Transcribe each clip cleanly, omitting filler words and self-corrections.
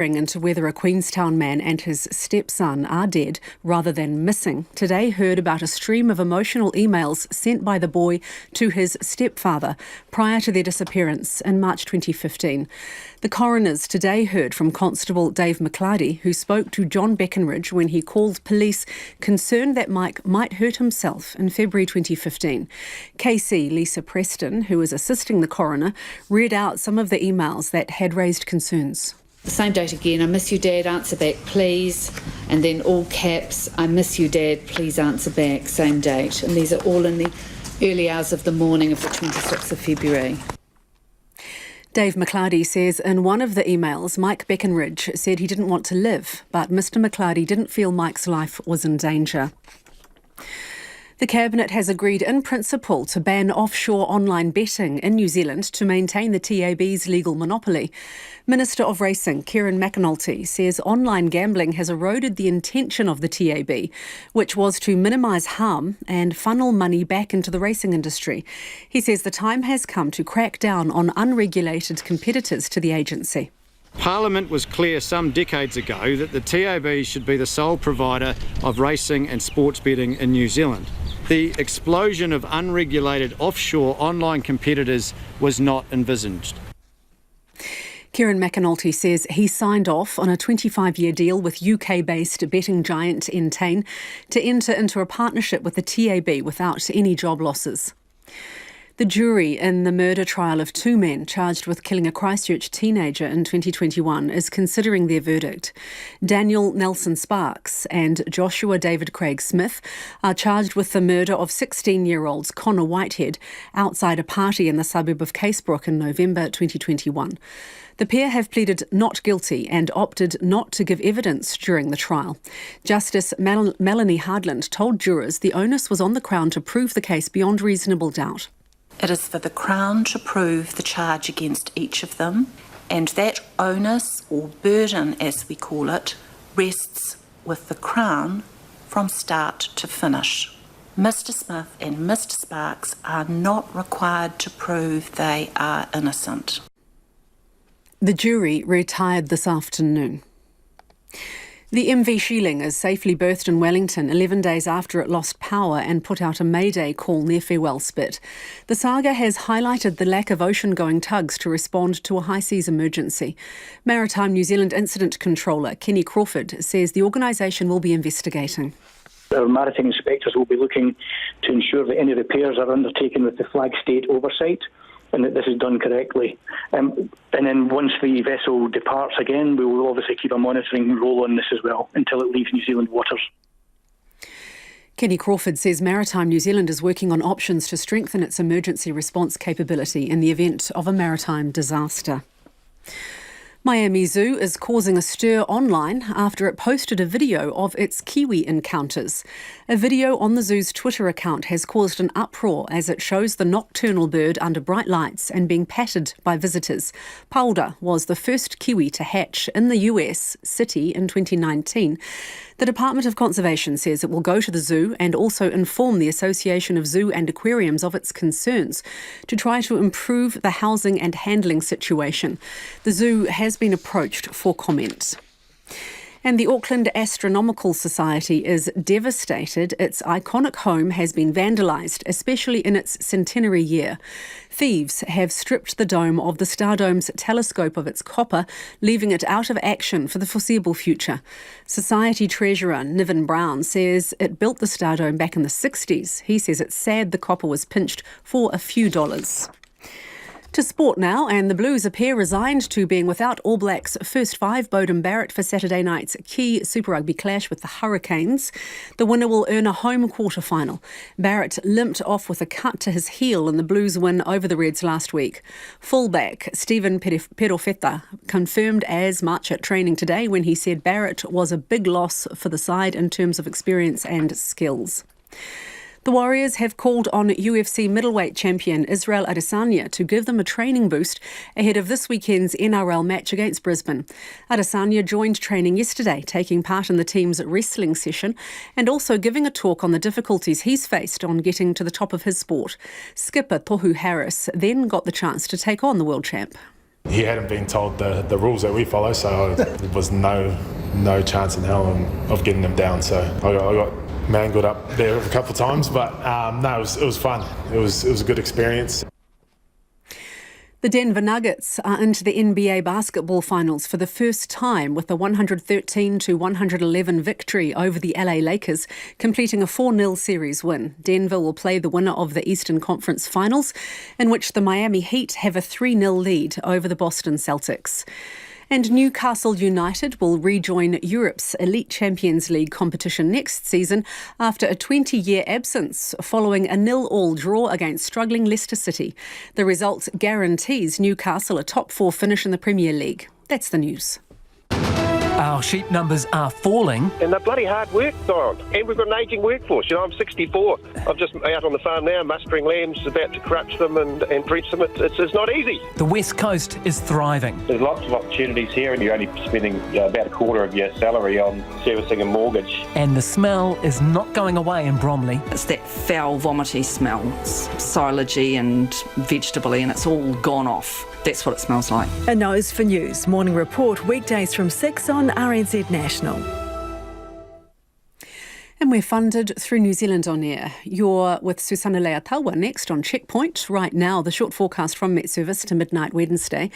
into whether a Queenstown man and his stepson are dead rather than missing, Today heard about a stream of emotional emails sent by the boy to his stepfather prior to their disappearance in March 2015. The coroners Today heard from Constable Dave McClarty, who spoke to John Beckenridge when he called police concerned that Mike might hurt himself in February 2015. KC Lisa Preston, who was assisting the coroner, read out some of the emails that had raised concerns. The same date again, I miss you, Dad, answer back, please. And then all caps, I miss you, Dad, please answer back, same date. And these are all in the early hours of the morning of the 26th of February. Dave McClarty says in one of the emails, Mike Beckenridge said he didn't want to live, but Mr McClarty didn't feel Mike's life was in danger. The Cabinet has agreed in principle to ban offshore online betting in New Zealand to maintain the TAB's legal monopoly. Minister of Racing, Kieran McAnulty, says online gambling has eroded the intention of the TAB, which was to minimise harm and funnel money back into the racing industry. He says the time has come to crack down on unregulated competitors to the agency. Parliament was clear some decades ago that the TAB should be the sole provider of racing and sports betting in New Zealand. The explosion of unregulated offshore online competitors was not envisaged. Kieran McAnulty says he signed off on a 25-year deal with UK-based betting giant Entain to enter into a partnership with the TAB without any job losses. The jury in the murder trial of two men charged with killing a Christchurch teenager in 2021 is considering their verdict. Daniel Nelson Sparks and Joshua David Craig Smith are charged with the murder of 16-year-olds Connor Whitehead outside a party in the suburb of Casebrook in November 2021. The pair have pleaded not guilty and opted not to give evidence during the trial. Justice Melanie Hardland told jurors the onus was on the Crown to prove the case beyond reasonable doubt. It is for the Crown to prove the charge against each of them, and that onus, or burden as we call it, rests with the Crown from start to finish. Mr Smith and Mr Sparks are not required to prove they are innocent. The jury retired this afternoon. The MV Sheeling is safely berthed in Wellington 11 days after it lost power and put out a mayday call near Farewell Spit. The saga has highlighted the lack of ocean-going tugs to respond to a high seas emergency. Maritime New Zealand Incident Controller Kenny Crawford says the organisation will be investigating. Our maritime inspectors will be looking to ensure that any repairs are undertaken with the flag state oversight and that this is done correctly. And then once the vessel departs again, we will obviously keep a monitoring role on this as well until it leaves New Zealand waters. Kenny Crawford says Maritime New Zealand is working on options to strengthen its emergency response capability in the event of a maritime disaster. Miami Zoo is causing a stir online after it posted a video of its Kiwi encounters. A video on the zoo's Twitter account has caused an uproar as it shows the nocturnal bird under bright lights and being patted by visitors. Paulda was the first Kiwi to hatch in the US city in 2019. The Department of Conservation says it will go to the zoo and also inform the Association of Zoo and Aquariums of its concerns to try to improve the housing and handling situation. The zoo has been approached for comment. And the Auckland Astronomical Society is devastated. Its iconic home has been vandalised, especially in its centenary year. Thieves have stripped the dome of the Stardome's telescope of its copper, leaving it out of action for the foreseeable future. Society Treasurer Niven Brown says it built the Stardome back in the 60s. He says it's sad the copper was pinched for a few dollars. To sport now, and the Blues appear resigned to being without All Blacks' first five, Beauden Barrett, for Saturday night's key Super Rugby clash with the Hurricanes. The winner will earn a home quarter-final. Barrett limped off with a cut to his heel in the Blues' win over the Reds last week. Fullback Stephen Perofeta confirmed as much at training today when he said Barrett was a big loss for the side in terms of experience and skills. The Warriors have called on UFC middleweight champion Israel Adesanya to give them a training boost ahead of this weekend's NRL match against Brisbane. Adesanya joined training yesterday, taking part in the team's wrestling session and also giving a talk on the difficulties he's faced on getting to the top of his sport. Skipper Tohu Harris then got the chance to take on the world champ. He hadn't been told the rules that we follow, so there was no chance in hell of getting him down. So I got mangled up there a couple of times, but no, it was fun. It was a good experience. The Denver Nuggets are into the NBA basketball finals for the first time with a 113-111 victory over the LA Lakers, completing a 4-0 series win. Denver will play the winner of the Eastern Conference Finals, in which the Miami Heat have a 3-0 lead over the Boston Celtics. And Newcastle United will rejoin Europe's Elite Champions League competition next season after a 20-year absence following a 0-0 draw against struggling Leicester City. The result guarantees Newcastle a top 4 finish in the Premier League. That's the news. Our sheep numbers are falling. And they're bloody hard work, Don. And we've got an ageing workforce. You know, I'm 64. I'm just out on the farm now, mustering lambs, about to crutch them and drench them. It's not easy. The West Coast is thriving. There's lots of opportunities here, and you're only spending about a quarter of your salary on servicing a mortgage. And the smell is not going away in Bromley. It's that foul, vomity smell. It's silagey and vegetable-y, and it's all gone off. That's what it smells like. A Nose for News morning report weekdays from 6 on RNZ National. And we're funded through New Zealand On Air. You're with Susanna Leatawa next on Checkpoint. Right now, the short forecast from Met Service to midnight Wednesday.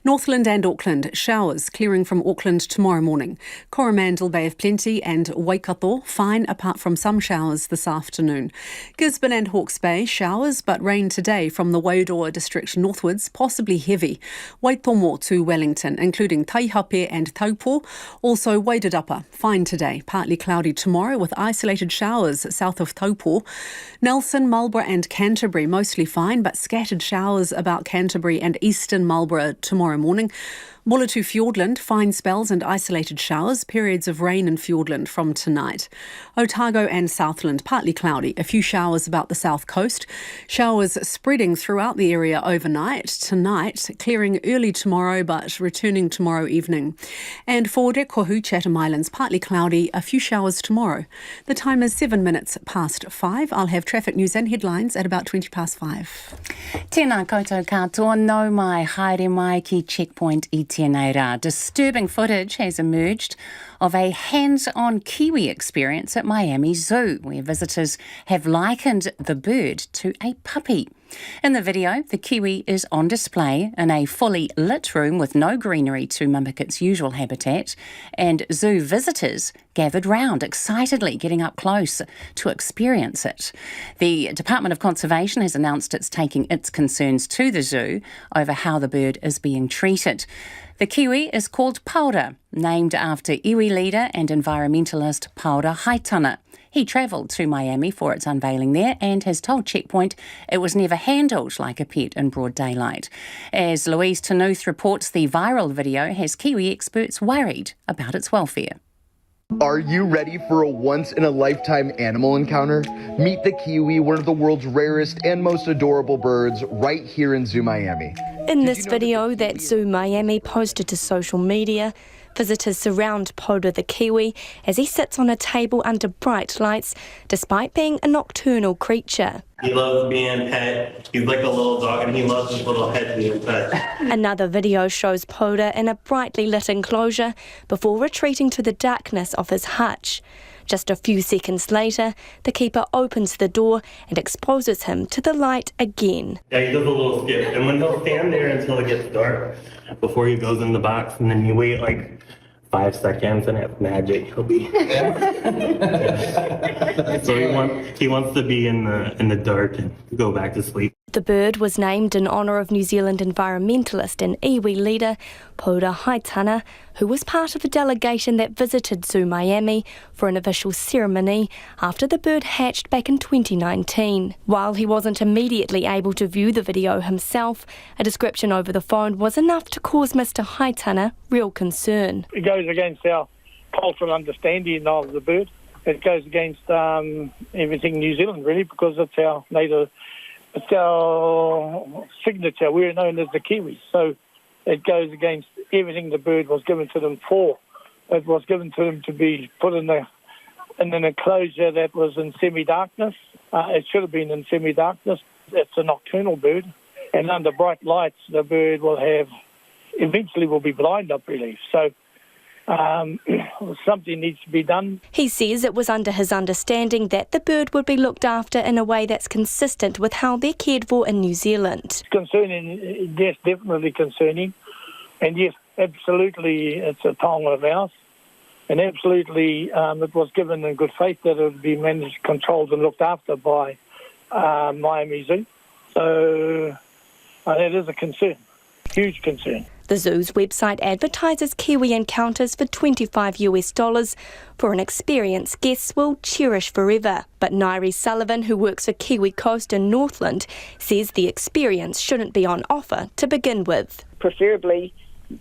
Northland and Auckland, showers clearing from Auckland tomorrow morning. Coromandel, Bay of Plenty and Waikato, fine apart from some showers this afternoon. Gisborne and Hawke's Bay, showers but rain today from the Wairua district northwards, possibly heavy. Waitomo to Wellington, including Taihape and Taupo. Also Wairarapa, fine today, partly cloudy tomorrow with isolated showers south of Taupo. Nelson, Marlborough and Canterbury mostly fine, but scattered showers about Canterbury and eastern Marlborough tomorrow morning. Bulletu Fiordland, fine spells and isolated showers, periods of rain in Fiordland from tonight. Otago and Southland, partly cloudy, a few showers about the south coast. Showers spreading throughout the area overnight. Tonight, clearing early tomorrow but returning tomorrow evening. And for Kohu, Chatham Islands, partly cloudy, a few showers tomorrow. The time is 7 minutes past 5. I'll have traffic news and headlines at about 5:20. Tēnā koutou katoa, no mai haere mai ki Checkpoint i tēnei rā. Disturbing footage has emerged of a hands-on Kiwi experience at Miami Zoo, where visitors have likened the bird to a puppy. In the video, the Kiwi is on display in a fully lit room with no greenery to mimic its usual habitat, and zoo visitors gathered round, excitedly getting up close to experience it. The Department of Conservation has announced it's taking its concerns to the zoo over how the bird is being treated. The Kiwi is called Paura, named after iwi leader and environmentalist Paura Haitana. He travelled to Miami for its unveiling there and has told Checkpoint it was never handled like a pet in broad daylight. As Louise Tanuth reports, the viral video has Kiwi experts worried about its welfare. Are you ready for a once-in-a-lifetime animal encounter? Meet the Kiwi, one of the world's rarest and most adorable birds, right here in Zoo Miami. In this video that Zoo Miami posted to social media, visitors surround Paura the Kiwi as he sits on a table under bright lights, despite being a nocturnal creature. He loves being pet. He's like a little dog and he loves his little head being pet. Another video shows Paura in a brightly lit enclosure before retreating to the darkness of his hutch. Just a few seconds later, the keeper opens the door and exposes him to the light again. Yeah, he does a little skip, and when he'll stand there until it gets dark before he goes in the box, and then you wait like 5 seconds and it's magic. He'll be. So he wants to be in the dark and go back to sleep. The bird was named in honour of New Zealand environmentalist and iwi leader Paura Haitana, who was part of a delegation that visited Zoo Miami for an official ceremony after the bird hatched back in 2019. While he wasn't immediately able to view the video himself, a description over the phone was enough to cause Mr Haitana real concern. It goes against our cultural understanding of the bird. It goes against everything New Zealand, really, because it's our native. It's our signature. We're known as the Kiwi. So it goes against everything the bird was given to them for. It was given to them to be put in an enclosure that was in semi-darkness. It should have been in semi-darkness. It's a nocturnal bird. And under bright lights, the bird will have eventually will be blind, I believe. So something needs to be done. He says it was under his understanding that the bird would be looked after in a way that's consistent with how they're cared for in New Zealand. Concerning, yes, definitely concerning. And yes, absolutely, it's a taonga of ours. And absolutely, it was given in good faith that it would be managed, controlled and looked after by Miami Zoo. So that is a concern, huge concern. The zoo's website advertises Kiwi encounters for $25 for an experience guests will cherish forever. But Nairi Sullivan, who works for Kiwi Coast in Northland, says the experience shouldn't be on offer to begin with. Preferably,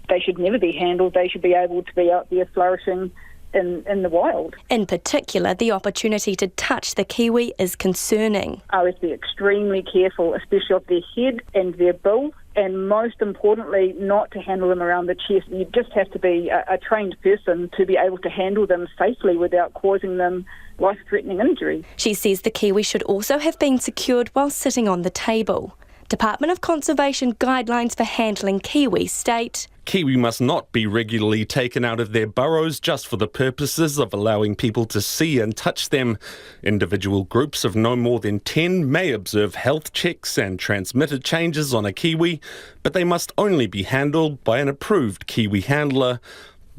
they should never be handled. They should be able to be out there flourishing in the wild. In particular, the opportunity to touch the kiwi is concerning. I would be extremely careful, especially of their head and their bill, and most importantly, not to handle them around the chest. You just have to be a trained person to be able to handle them safely without causing them life-threatening injury. She says the kiwi should also have been secured while sitting on the table. Department of Conservation guidelines for handling kiwi state: Kiwi must not be regularly taken out of their burrows just for the purposes of allowing people to see and touch them. Individual groups of no more than 10 may observe health checks and transmitted changes on a kiwi, but they must only be handled by an approved kiwi handler.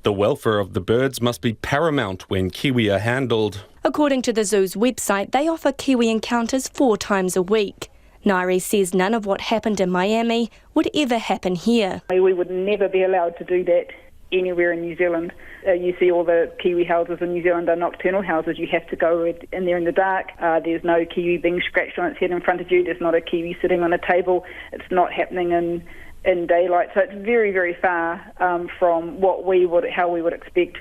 The welfare of the birds must be paramount when kiwi are handled. According to the zoo's website, they offer kiwi encounters 4 times a week. Nairi says none of what happened in Miami would ever happen here. We would never be allowed to do that anywhere in New Zealand. You see all the kiwi houses in New Zealand are nocturnal houses. You have to go in there in the dark. There's no kiwi being scratched on its head in front of you. There's not a kiwi sitting on a table. It's not happening in daylight. So it's very, very far from how we would expect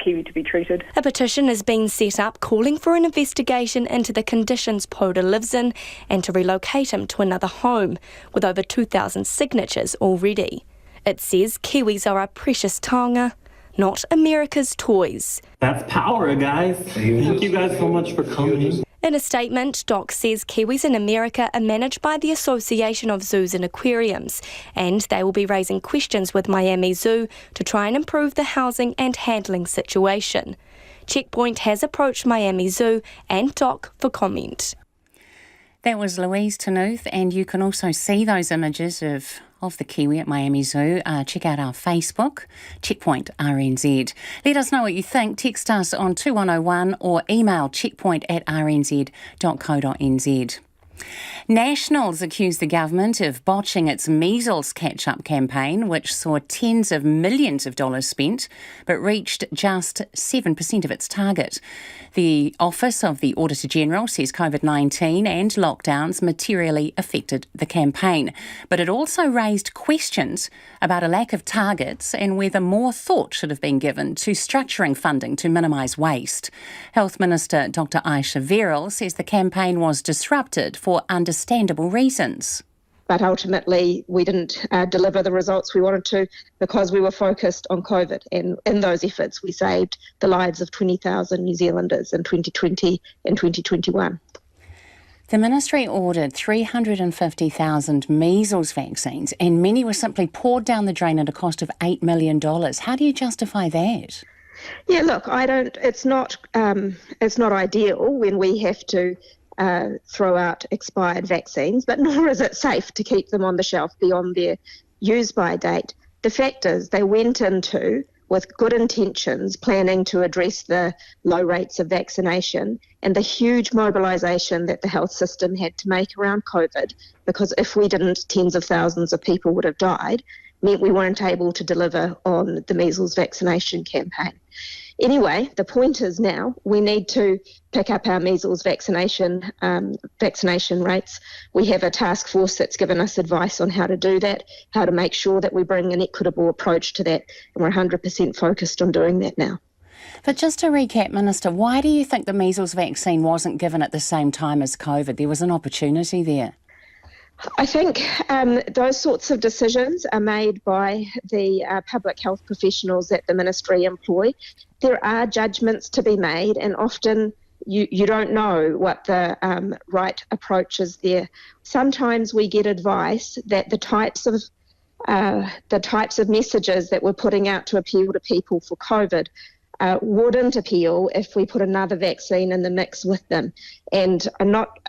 kiwi to be treated. A petition has been set up calling for an investigation into the conditions Poda lives in and to relocate him to another home, with over 2,000 signatures already. It says Kiwis are our precious taonga, not America's toys. That's power, guys. Thank you guys so much for coming. In a statement, DOC says Kiwis in America are managed by the Association of Zoos and Aquariums, and they will be raising questions with Miami Zoo to try and improve the housing and handling situation. Checkpoint has approached Miami Zoo and DOC for comment. That was Louise Tanuth, and you can also see those images of the Kiwi at Miami Zoo. Check out our Facebook, Checkpoint RNZ. Let us know what you think. Text us on 2101 or email checkpoint@rnz.co.nz. Nationals accuse the government of botching its measles catch-up campaign, which saw tens of millions of dollars spent, but reached just 7% of its target. The Office of the Auditor-General says COVID-19 and lockdowns materially affected the campaign, but it also raised questions about a lack of targets and whether more thought should have been given to structuring funding to minimise waste. Health Minister Dr. Ayesha Verrall says the campaign was disrupted for understandable reasons. But ultimately, we didn't deliver the results we wanted to because we were focused on COVID. And in those efforts, we saved the lives of 20,000 New Zealanders in 2020 and 2021. The ministry ordered 350,000 measles vaccines, and many were simply poured down the drain at a cost of $8 million. How do you justify that? Yeah, look, it's not ideal when we have to throw out expired vaccines, but nor is it safe to keep them on the shelf beyond their use-by date. The fact is they went into, with good intentions, planning to address the low rates of vaccination and the huge mobilisation that the health system had to make around COVID, because if we didn't, tens of thousands of people would have died, meant we weren't able to deliver on the measles vaccination campaign. Anyway, the point is now we need to pick up our measles vaccination rates. We have a task force that's given us advice on how to do that, how to make sure that we bring an equitable approach to that, and we're 100% focused on doing that now. But just to recap, Minister, why do you think the measles vaccine wasn't given at the same time as COVID? There was an opportunity there. I think those sorts of decisions are made by the public health professionals that the ministry employ. There are judgments to be made, and often you don't know what the right approach is there. Sometimes we get advice that the types of the types of messages that we're putting out to appeal to people for COVID wouldn't appeal if we put another vaccine in the mix with them. And I'm not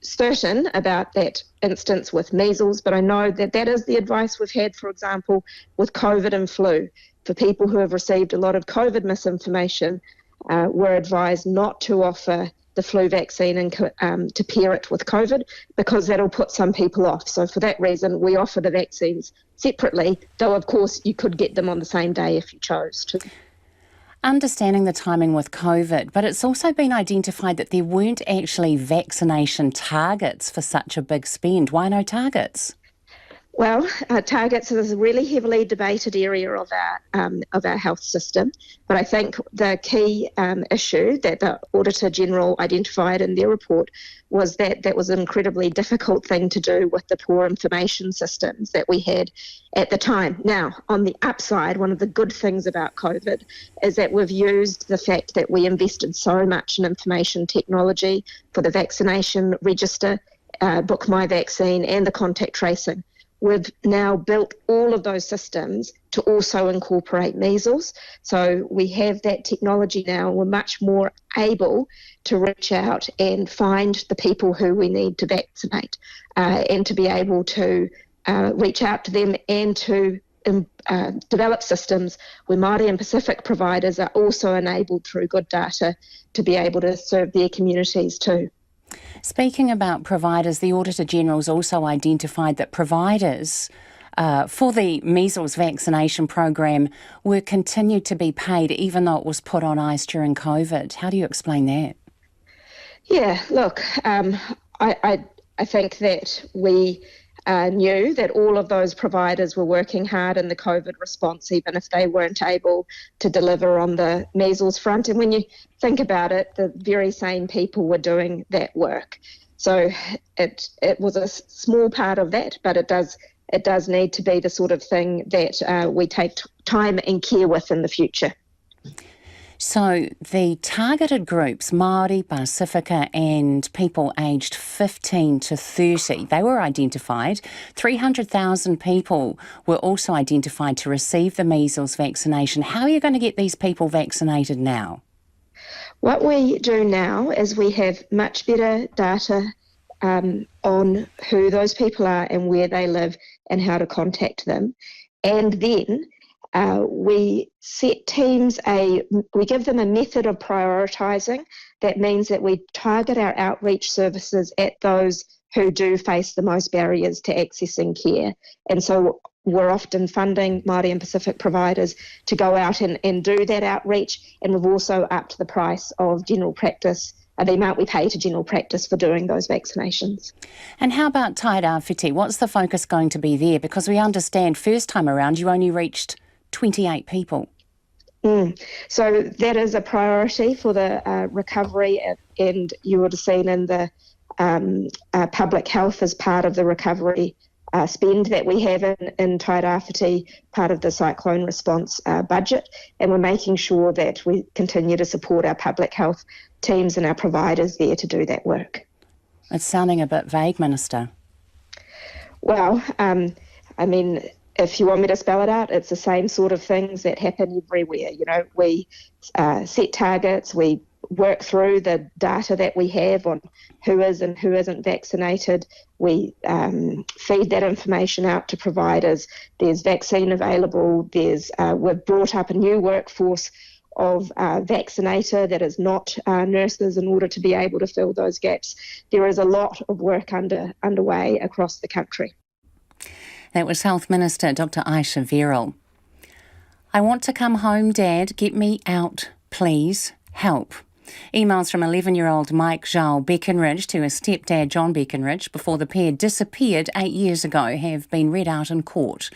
certain about that instance with measles, but I know that that is the advice we've had, for example, with COVID and flu. For people who have received a lot of COVID misinformation, we're advised not to offer the flu vaccine and to pair it with COVID, because that'll put some people off. So for that reason, we offer the vaccines separately, though of course you could get them on the same day if you chose to. Understanding the timing with COVID, but it's also been identified that there weren't actually vaccination targets for such a big spend. Why no targets? Well, targets is a really heavily debated area of our health system, but I think the key issue that the Auditor General identified in their report was that that was an incredibly difficult thing to do with the poor information systems that we had at the time. Now, on the upside, one of the good things about COVID is that we've used the fact that we invested so much in information technology for the vaccination register, Book My Vaccine, and the contact tracing. We've now built all of those systems to also incorporate measles. So we have that technology now. We're much more able to reach out and find the people who we need to vaccinate and to be able to reach out to them and to develop systems where Māori and Pacific providers are also enabled through good data to be able to serve their communities too. Speaking about providers, the Auditor General's also identified that providers for the measles vaccination program were continued to be paid even though it was put on ice during COVID. How do you explain that? Yeah, look, I think that we knew that all of those providers were working hard in the COVID response, even if they weren't able to deliver on the measles front. And when you think about it, the very same people were doing that work. So it was a small part of that, but it does need to be the sort of thing that we take time and care with in the future. So the targeted groups, Māori, Pasifika and people aged 15 to 30, they were identified. 300,000 people were also identified to receive the measles vaccination. How are you going to get these people vaccinated now? What we do now is we have much better data on who those people are and where they live and how to contact them. And then we set teams we give them a method of prioritising. That means that we target our outreach services at those who do face the most barriers to accessing care. And so we're often funding Māori and Pacific providers to go out and do that outreach, and we've also upped the price of general practice, the amount we pay to general practice for doing those vaccinations. And how about Tairawhiti? What's the focus going to be there? Because we understand first time around you only reached 28 people. So that is a priority for the recovery, and you would have seen in the public health as part of the recovery spend that we have in Tairawhiti, part of the cyclone response budget, and we're making sure that we continue to support our public health teams and our providers there to do that work. It's sounding a bit vague, Minister. Well, I mean, if you want me to spell it out, it's the same sort of things that happen everywhere. You know, we set targets, we work through the data that we have on who is and who isn't vaccinated. We feed that information out to providers. There's vaccine available. We've brought up a new workforce of vaccinator that is not nurses in order to be able to fill those gaps. There is a lot of work underway across the country. That was Health Minister Dr. Ayesha Verrall. I want to come home, Dad. Get me out, please. Help. Emails from 11-year-old Mike Zhao Beckenridge to his stepdad John Beckenridge before the pair disappeared 8 years ago have been read out in court.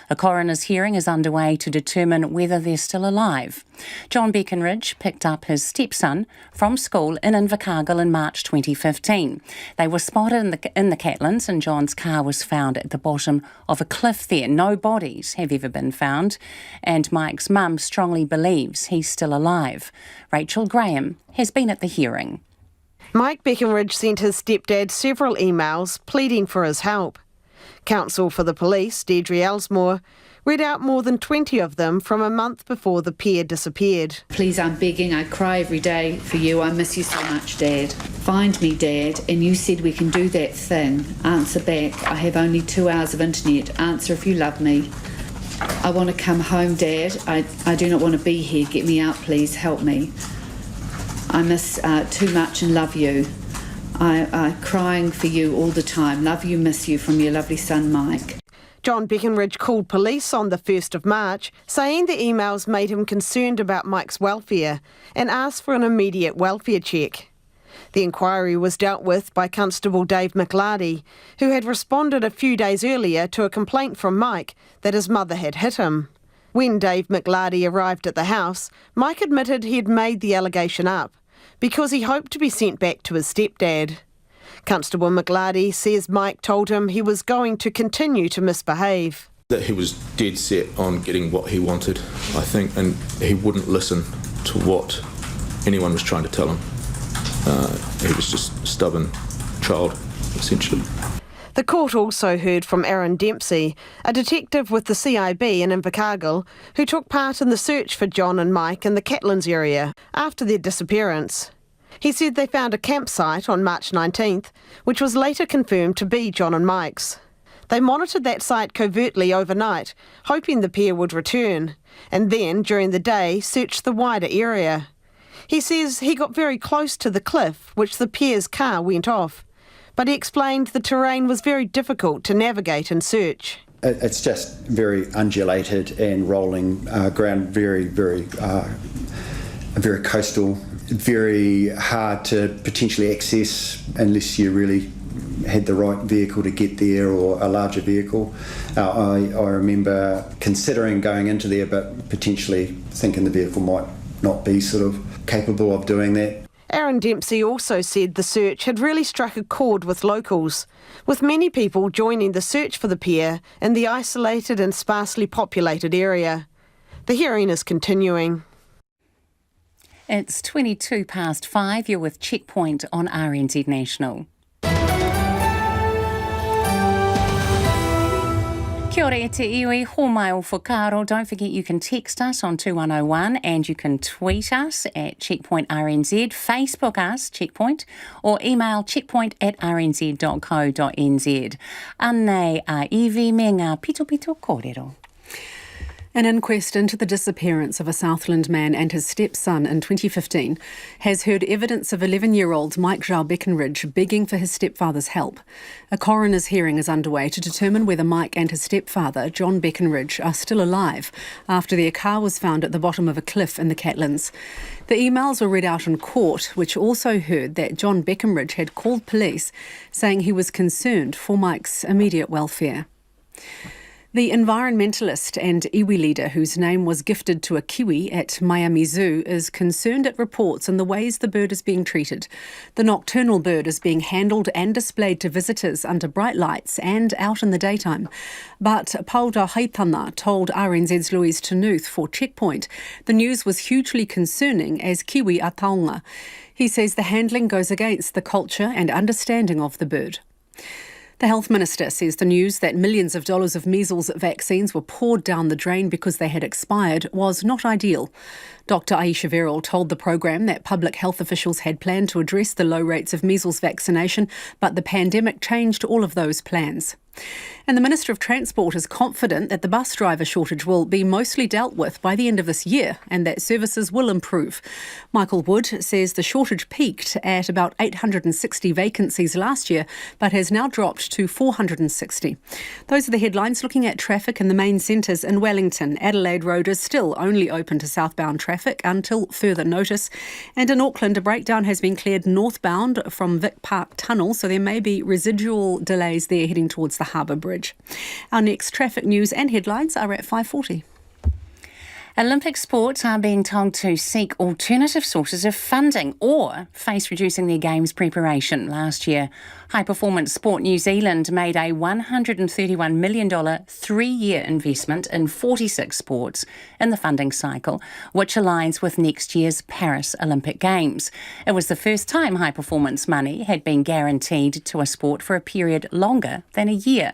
A coroner's hearing is underway to determine whether they're still alive. John Beckenridge picked up his stepson from school in Invercargill in March 2015. They were spotted in the Catlins and John's car was found at the bottom of a cliff there. No bodies have ever been found and Mike's mum strongly believes he's still alive. Rachel Graham has been at the hearing. Mike Beckenridge sent his stepdad several emails pleading for his help. Counsel for the police, Deirdre Elsmore, read out more than 20 of them from a month before the pair disappeared. Please, I'm begging, I cry every day for you. I miss you so much, Dad. Find me, Dad, and you said we can do that thing. Answer back. I have only 2 hours of internet. Answer if you love me. I want to come home, Dad. I do not want to be here. Get me out, please. Help me. I miss too much and love you. I'm crying for you all the time. Love you, miss you, from your lovely son, Mike. John Beckenridge called police on the 1st of March, saying the emails made him concerned about Mike's welfare and asked for an immediate welfare check. The inquiry was dealt with by Constable Dave McLarty, who had responded a few days earlier to a complaint from Mike that his mother had hit him. When Dave McLarty arrived at the house, Mike admitted he had made the allegation up because he hoped to be sent back to his stepdad. Constable McLarty says Mike told him he was going to continue to misbehave. That he was dead set on getting what he wanted, I think, and he wouldn't listen to what anyone was trying to tell him. He was just a stubborn child, essentially. The court also heard from Aaron Dempsey, a detective with the CIB in Invercargill, who took part in the search for John and Mike in the Catlins area after their disappearance. He said they found a campsite on March 19th, which was later confirmed to be John and Mike's. They monitored that site covertly overnight, hoping the pair would return, and then, during the day, searched the wider area. He says he got very close to the cliff, which the pair's car went off, but he explained the terrain was very difficult to navigate and search. It's just very undulated and rolling ground, very coastal, very hard to potentially access unless you really had the right vehicle to get there or a larger vehicle. I remember considering going into there, but potentially thinking the vehicle might not be sort of capable of doing that. Aaron Dempsey also said the search had really struck a chord with locals, with many people joining the search for the pair in the isolated and sparsely populated area. The hearing is continuing. It's 5:22. You're with Checkpoint on RNZ National. Kia ora e te iwi, ho mai o whakaro. Don't forget you can text us on 2101 and you can tweet us at Checkpoint RNZ, Facebook us, Checkpoint, or email checkpoint@rnz.co.nz. Anei a iwi me ngā pito kōrero. An inquest into the disappearance of a Southland man and his stepson in 2015 has heard evidence of 11-year-old Mike Beckenridge begging for his stepfather's help. A coroner's hearing is underway to determine whether Mike and his stepfather, John Beckenridge, are still alive after their car was found at the bottom of a cliff in the Catlins. The emails were read out in court, which also heard that John Beckenridge had called police saying he was concerned for Mike's immediate welfare. The environmentalist and iwi leader, whose name was gifted to a Kiwi at Miami Zoo, is concerned at reports in the ways the bird is being treated. The nocturnal bird is being handled and displayed to visitors under bright lights and out in the daytime. But Pauda Haitana told RNZ's Louise Tanuth for Checkpoint the news was hugely concerning as Kiwi a taonga. He says the handling goes against the culture and understanding of the bird. The Health Minister says the news that millions of dollars of measles vaccines were poured down the drain because they had expired was not ideal. Dr Ayesha Verrall told the programme that public health officials had planned to address the low rates of measles vaccination, but the pandemic changed all of those plans. And the Minister of Transport is confident that the bus driver shortage will be mostly dealt with by the end of this year and that services will improve. Michael Wood says the shortage peaked at about 860 vacancies last year, but has now dropped to 460. Those are the headlines. Looking at traffic in the main centres in Wellington, Adelaide Road is still only open to southbound traffic until further notice. And in Auckland, a breakdown has been cleared northbound from Vic Park Tunnel, so there may be residual delays there heading towards the Harbour Bridge. Our next traffic news and headlines are at 5:40. Olympic sports are being told to seek alternative sources of funding or face reducing their games preparation. Last year, High Performance Sport New Zealand made a $131 million 3-year investment in 46 sports in the funding cycle, which aligns with next year's Paris Olympic Games. It was the first time high performance money had been guaranteed to a sport for a period longer than a year.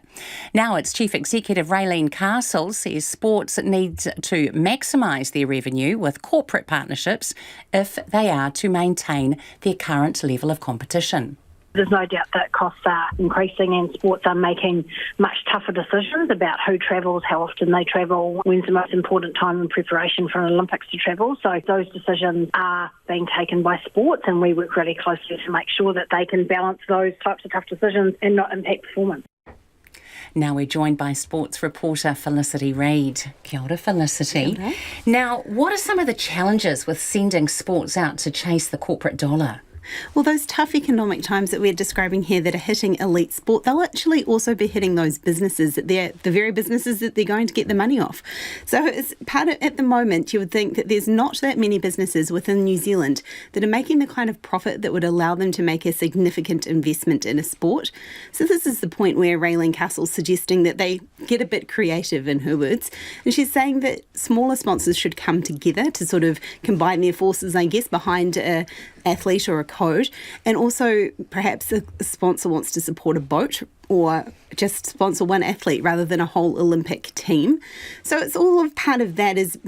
Now its Chief Executive Raylene Castle says sports need to maximise their revenue with corporate partnerships if they are to maintain their current level of competition. There's no doubt that costs are increasing and sports are making much tougher decisions about who travels, how often they travel, when's the most important time in preparation for an Olympics to travel. So those decisions are being taken by sports, and we work really closely to make sure that they can balance those types of tough decisions and not impact performance. Now we're joined by sports reporter Felicity Reid. Kia ora, Felicity. Kia ora. Now, what are some of the challenges with sending sports out to chase the corporate dollar? Well, those tough economic times that we're describing here that are hitting elite sport, they'll actually also be hitting those businesses, the very businesses that they're going to get the money off. So it's part of, at the moment, you would think that there's not that many businesses within New Zealand that are making the kind of profit that would allow them to make a significant investment in a sport. So this is the point where Raylene Castle's suggesting that they get a bit creative, in her words. And she's saying that smaller sponsors should come together to sort of combine their forces, I guess, behind a athlete or a coach, and also perhaps a sponsor wants to support a boat or just sponsor one athlete rather than a whole Olympic team. So it's all of part of that is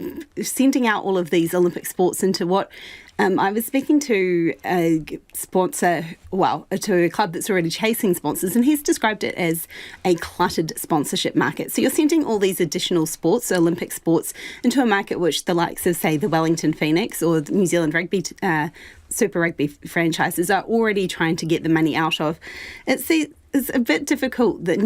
sending out all of these Olympic sports into what I was speaking to a sponsor, to a club that's already chasing sponsors, and he's described it as a cluttered sponsorship market. So you're sending all these additional sports, Olympic sports, into a market which the likes of, say, the Wellington Phoenix or the New Zealand Rugby Super Rugby franchises are already trying to get the money out of. It's a bit difficult that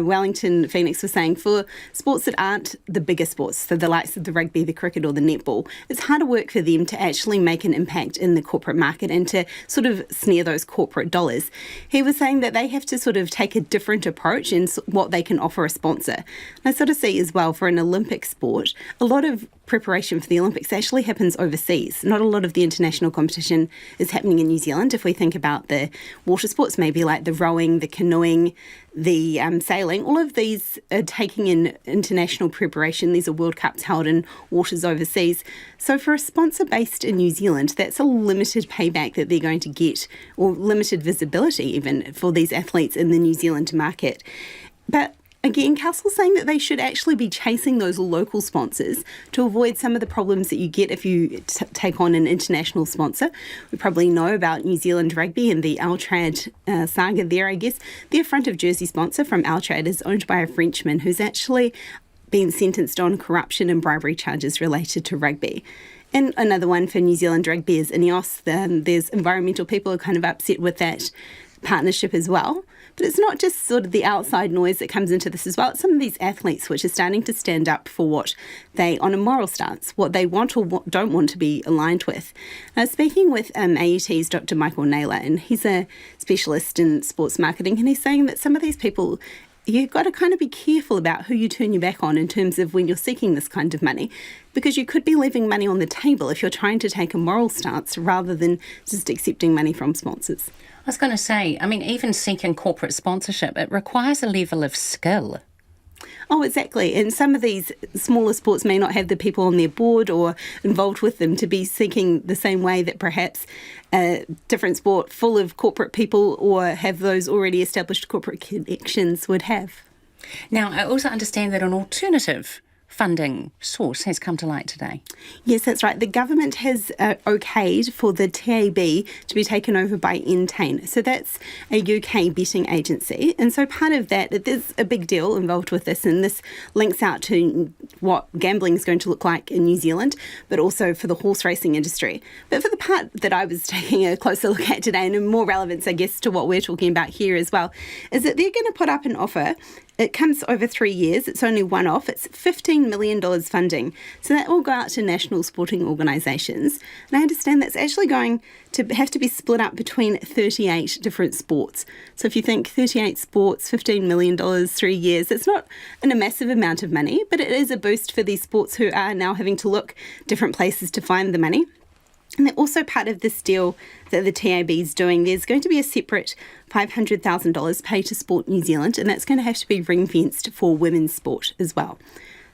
Wellington Phoenix was saying for sports that aren't the bigger sports, so the likes of the rugby, the cricket or the netball, it's harder work for them to actually make an impact in the corporate market and to sort of snare those corporate dollars. He was saying that they have to sort of take a different approach in what they can offer a sponsor. And I sort of see as well for an Olympic sport, a lot of preparation for the Olympics actually happens overseas. Not a lot of the international competition is happening in New Zealand. If we think about the water sports, maybe like the rowing, the canoeing, the sailing, all of these are taking in international preparation. These are World Cups held in waters overseas. So for a sponsor based in New Zealand, that's a limited payback that they're going to get, or limited visibility even for these athletes in the New Zealand market. But again, Castle's saying that they should actually be chasing those local sponsors to avoid some of the problems that you get if you take on an international sponsor. We probably know about New Zealand Rugby and the Outrage saga there, I guess. Their front of jersey sponsor from Outrage is owned by a Frenchman who's actually been sentenced on corruption and bribery charges related to rugby. And another one for New Zealand Rugby is INEOS. There's environmental people who are kind of upset with that partnership as well. But it's not just sort of the outside noise that comes into this as well. It's some of these athletes which are starting to stand up for what they, on a moral stance, what they want or don't want to be aligned with. I was speaking with AUT's Dr. Michael Naylor, and he's a specialist in sports marketing, and he's saying that some of these people, you've got to kind of be careful about who you turn your back on in terms of when you're seeking this kind of money, because you could be leaving money on the table if you're trying to take a moral stance rather than just accepting money from sponsors. I was going to say, I mean, even seeking corporate sponsorship, it requires a level of skill. Oh, exactly. And some of these smaller sports may not have the people on their board or involved with them to be seeking the same way that perhaps a different sport full of corporate people or have those already established corporate connections would have. Now, I also understand that an alternative funding source has come to light today. Yes, that's right. The government has okayed for the TAB to be taken over by Entain. So that's a UK betting agency. And so part of that, there's a big deal involved with this, and this links out to what gambling is going to look like in New Zealand, but also for the horse racing industry. But for the part that I was taking a closer look at today, and more relevance, I guess, to what we're talking about here as well, is that they're going to put up an offer It comes over 3 years. It's only one off. It's $15 million funding. So that will go out to national sporting organisations. And I understand that's actually going to have to be split up between 38 different sports. So if you think 38 sports, $15 million, 3 years, it's not a massive amount of money, but it is a boost for these sports who are now having to look different places to find the money. And they're also part of this deal that the TAB is doing. There's going to be a separate $500,000 paid to Sport New Zealand, and that's going to have to be ring-fenced for women's sport as well.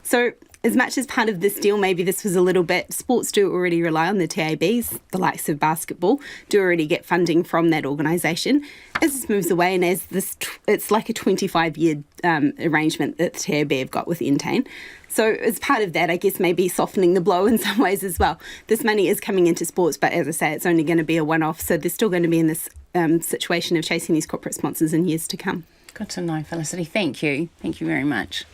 So as much as part of this deal, maybe this was a little bit, sports do already rely on the TABs, the likes of basketball, do already get funding from that organisation. As this moves away and as this, it's like a 25-year arrangement that the TAB have got with Entain. So as part of that, I guess maybe softening the blow in some ways as well. This money is coming into sports, but as I say, it's only going to be a one-off. So they're still going to be in this situation of chasing these corporate sponsors in years to come. Good to know, Felicity. Thank you. Thank you very much.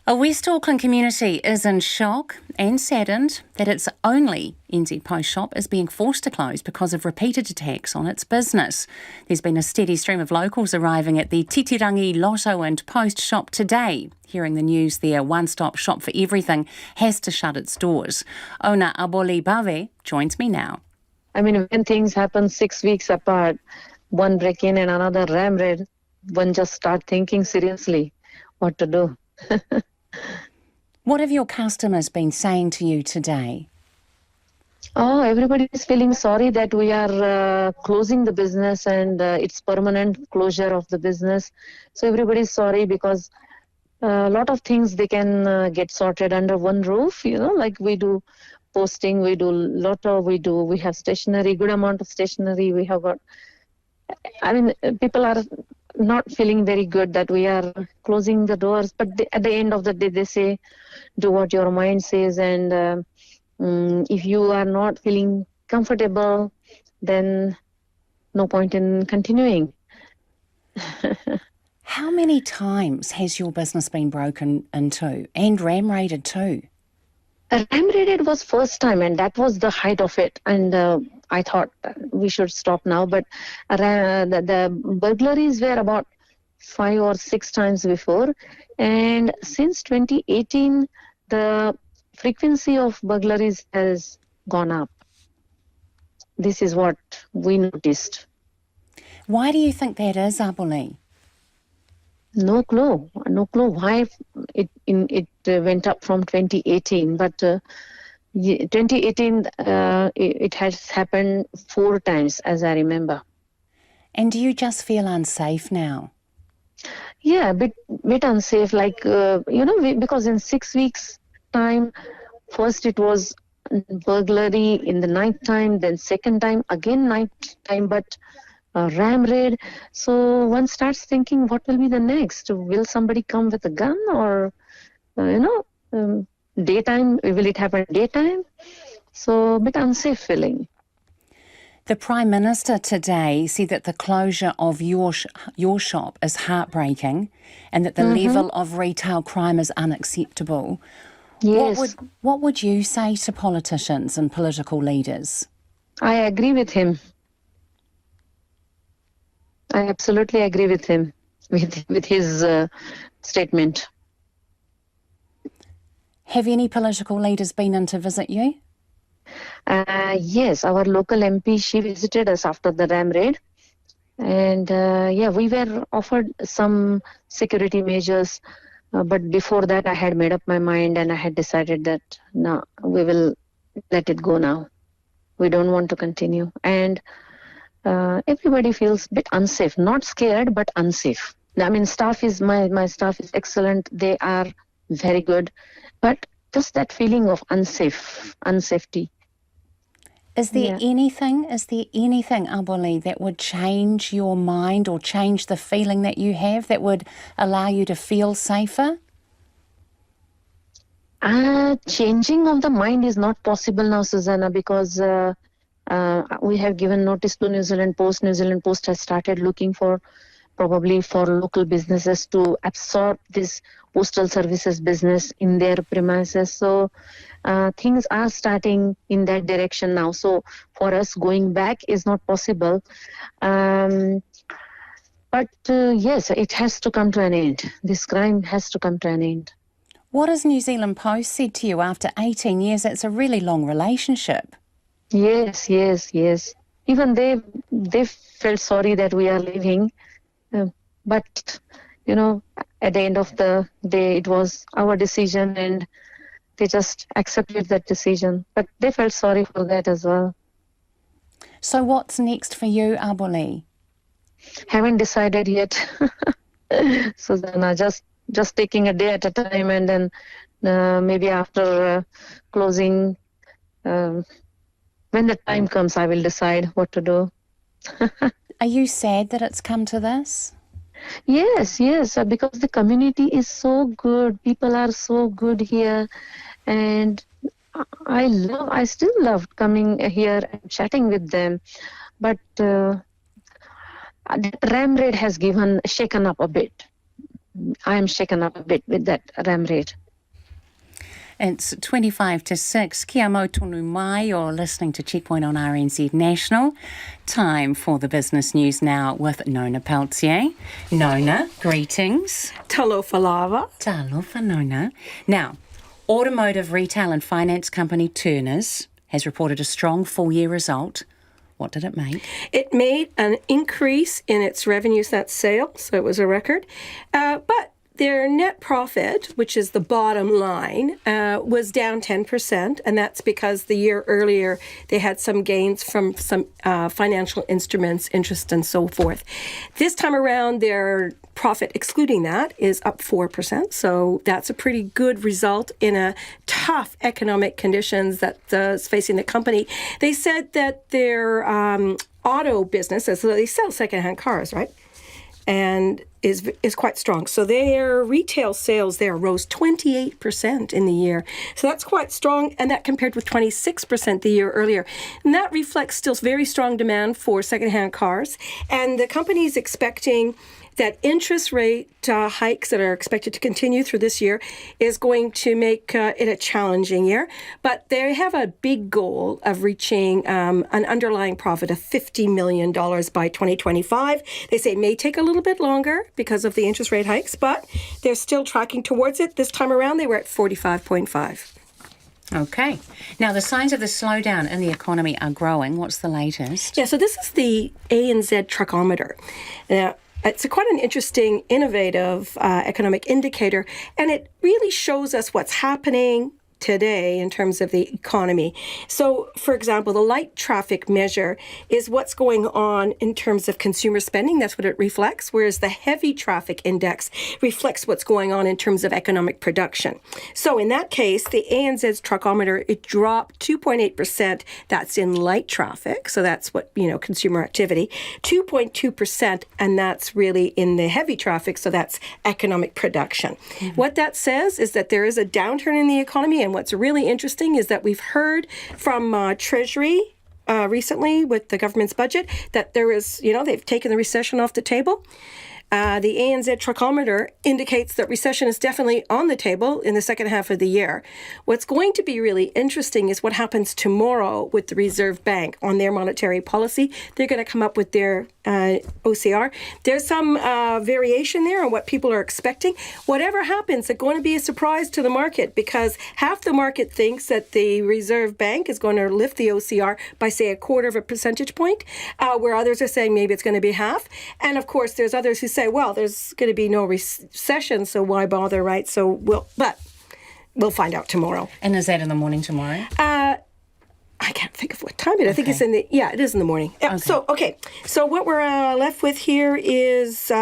A West Auckland community is in shock and saddened that its only NZ Post shop is being forced to close because of repeated attacks on its business. There's been a steady stream of locals arriving at the Titirangi Lotto and Post shop today. Hearing the news, their one-stop shop for everything has to shut its doors. Owner Aboli Bave joins me now. I mean, when things happen 6 weeks apart, one break-in and another ram raid, one just start thinking seriously what to do. What have your customers been saying to you today? Oh, everybody is feeling sorry that we are closing the business and it's permanent closure of the business. So everybody is sorry because a lot of things they can get sorted under one roof, like we do posting, we do lotto, we have stationery, good amount of stationery we have got. I mean, people are not feeling very good that we are closing the doors, but at the end of the day they say do what your mind says, and if you are not feeling comfortable, then no point in continuing. How many times has your business been broken into and ram raided too? Ram raided was first time, and that was the height of it, and I thought we should stop now, but the burglaries were about 5 or 6 times before, and since 2018 the frequency of burglaries has gone up. This is what we noticed. Why do you think that is, Aboli? No clue why it went up from 2018, but 2018 it has happened 4 times, as I remember. And do you just feel unsafe now? Yeah, a bit unsafe, like because in 6 weeks time, first it was burglary in the night time, then second time again night time, but ram raid. So one starts thinking, what will be the next? Will somebody come with a gun, or daytime? Will it happen daytime? So a bit unsafe feeling. The Prime Minister today said that the closure of your shop is heartbreaking and that the level of retail crime is unacceptable. Yes. What would you say to politicians and political leaders? I agree with him. I absolutely agree with him, with his statement. Have any political leaders been in to visit you? Yes, our local MP, she visited us after the ram raid. And we were offered some security measures. But before that, I had made up my mind and I had decided that, no, we will let it go now. We don't want to continue. And everybody feels a bit unsafe, not scared, but unsafe. I mean, my staff is excellent. They are very good. But just that feeling of unsafety. Is there anything, Aboli, that would change your mind or change the feeling that you have that would allow you to feel safer? Changing of the mind is not possible now, Susanna, because we have given notice to New Zealand Post. New Zealand Post has started looking for local businesses to absorb this postal services business in their premises. So things are starting in that direction now. So for us, going back is not possible. But yes, it has to come to an end. This crime has to come to an end. What has New Zealand Post said to you after 18 years? It's a really long relationship. Yes. Even they felt sorry that we are leaving. But, at the end of the day, it was our decision and they just accepted that decision. But they felt sorry for that as well. So what's next for you, Aboli? Haven't decided yet. So then just taking a day at a time, and then maybe after closing, when the time comes, I will decide what to do. Are you sad that it's come to this? Yes, because the community is so good. People are so good here, and I still love coming here and chatting with them. But the ram raid has shaken up a bit. I am shaken up a bit with that ram raid. It's 25 to 6. Kia mau tonu mai. You're listening to Checkpoint on RNZ National. Time for the business news now with Nona Peltier. Nona, greetings. Talofa lava. Talofa, Nona. Now, automotive retail and finance company Turners has reported a strong full-year result. What did it make? It made an increase in its revenues, net sales, so it was a record. But their net profit, which is the bottom line, was down 10%, and that's because the year earlier they had some gains from some financial instruments, interest and so forth. This time around, their profit, excluding that, is up 4%, so that's a pretty good result in a tough economic conditions that's facing the company. They said that their auto business, so they sell secondhand cars, right? And is quite strong. So their retail sales there rose 28% in the year. So that's quite strong, and that compared with 26% the year earlier. And that reflects still very strong demand for secondhand cars. And the company is expecting that interest rate hikes that are expected to continue through this year is going to make it a challenging year. But they have a big goal of reaching an underlying profit of $50 million by 2025. They say it may take a little bit longer because of the interest rate hikes, but they're still tracking towards it. This time around, they were at 45.5. Okay. Now, the signs of the slowdown in the economy are growing. What's the latest? Yeah, so this is the ANZ truckometer. Now, it's quite an interesting, innovative economic indicator, and it really shows us what's happening today in terms of the economy. So, for example, the light traffic measure is what's going on in terms of consumer spending. That's what it reflects, whereas the heavy traffic index reflects what's going on in terms of economic production. So in that case, the ANZ's truckometer, it dropped 2.8%. That's in light traffic. So that's what, consumer activity. 2.2%, and that's really in the heavy traffic. So that's economic production. Mm-hmm. What that says is that there is a downturn in the economy. And what's really interesting is that we've heard from Treasury recently with the government's budget that there is, they've taken the recession off the table. The ANZ truckometer indicates that recession is definitely on the table in the second half of the year. What's going to be really interesting is what happens tomorrow with the Reserve Bank on their monetary policy. They're going to come up with their OCR. There's some variation there on what people are expecting. Whatever happens, it's going to be a surprise to the market because half the market thinks that the Reserve Bank is going to lift the OCR by, say, 1/4 percentage point, where others are saying maybe it's going to be half. And, of course, there's others who say, well, there's going to be no recession, so why bother, right? So we'll find out tomorrow. And is that in the morning tomorrow? I can't think of what time it is. I think it's it is in the morning. Okay. So what we're left with here is the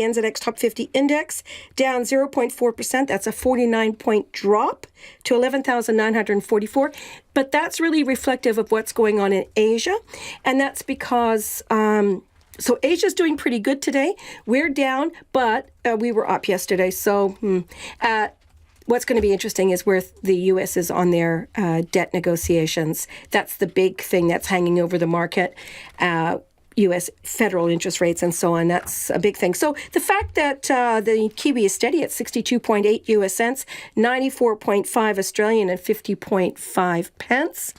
NZX Top 50 Index down 0.4%. That's a 49-point drop to 11,944. But that's really reflective of what's going on in Asia. And that's because so Asia's doing pretty good today. We're down, but we were up yesterday. So what's going to be interesting is where the U.S. is on their debt negotiations. That's the big thing that's hanging over the market. U.S. federal interest rates and so on. That's a big thing. So the fact that the Kiwi is steady at 62.8 US cents, 94.5 Australian and 50.5 pence.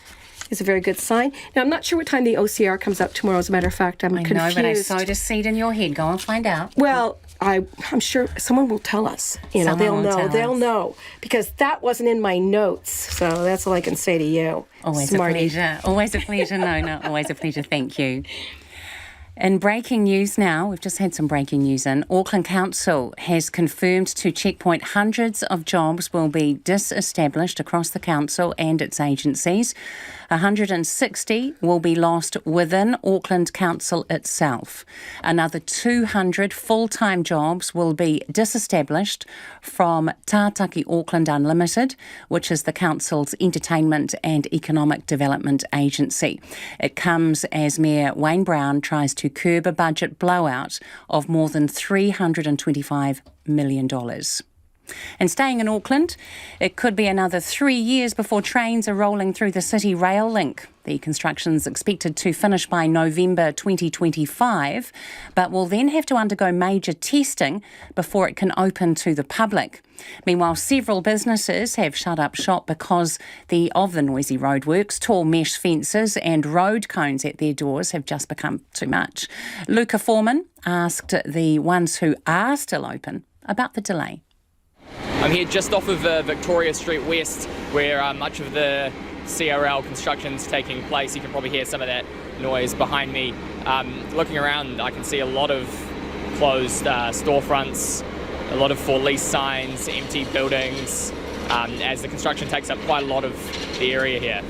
is a very good sign. Now, I'm not sure what time the OCR comes out tomorrow. As a matter of fact, I'm confused. I know, but I sowed a seed in your head. Go and find out. Well, I'm sure someone will tell us. They'll know. Because that wasn't in my notes. So that's all I can say to you. Always Smarty. a pleasure. Always a pleasure. No, always a pleasure. Thank you. In breaking news now, we've just had some breaking news in. Auckland Council has confirmed to Checkpoint hundreds of jobs will be disestablished across the council and its agencies. 160 will be lost within Auckland Council itself. Another 200 full-time jobs will be disestablished from Tātaki Auckland Unlimited, which is the council's entertainment and economic development agency. It comes as Mayor Wayne Brown tries to curb a budget blowout of more than $325 million. And staying in Auckland, it could be another 3 years before trains are rolling through the city rail link. The construction's expected to finish by November 2025, but will then have to undergo major testing before it can open to the public. Meanwhile, several businesses have shut up shop because of the noisy roadworks. Tall mesh fences and road cones at their doors have just become too much. Luca Foreman asked the ones who are still open about the delay. I'm here just off of Victoria Street West, where much of the CRL construction's taking place. You can probably hear some of that noise behind me. Looking around, I can see a lot of closed storefronts, a lot of for lease signs, empty buildings, as the construction takes up quite a lot of the area here.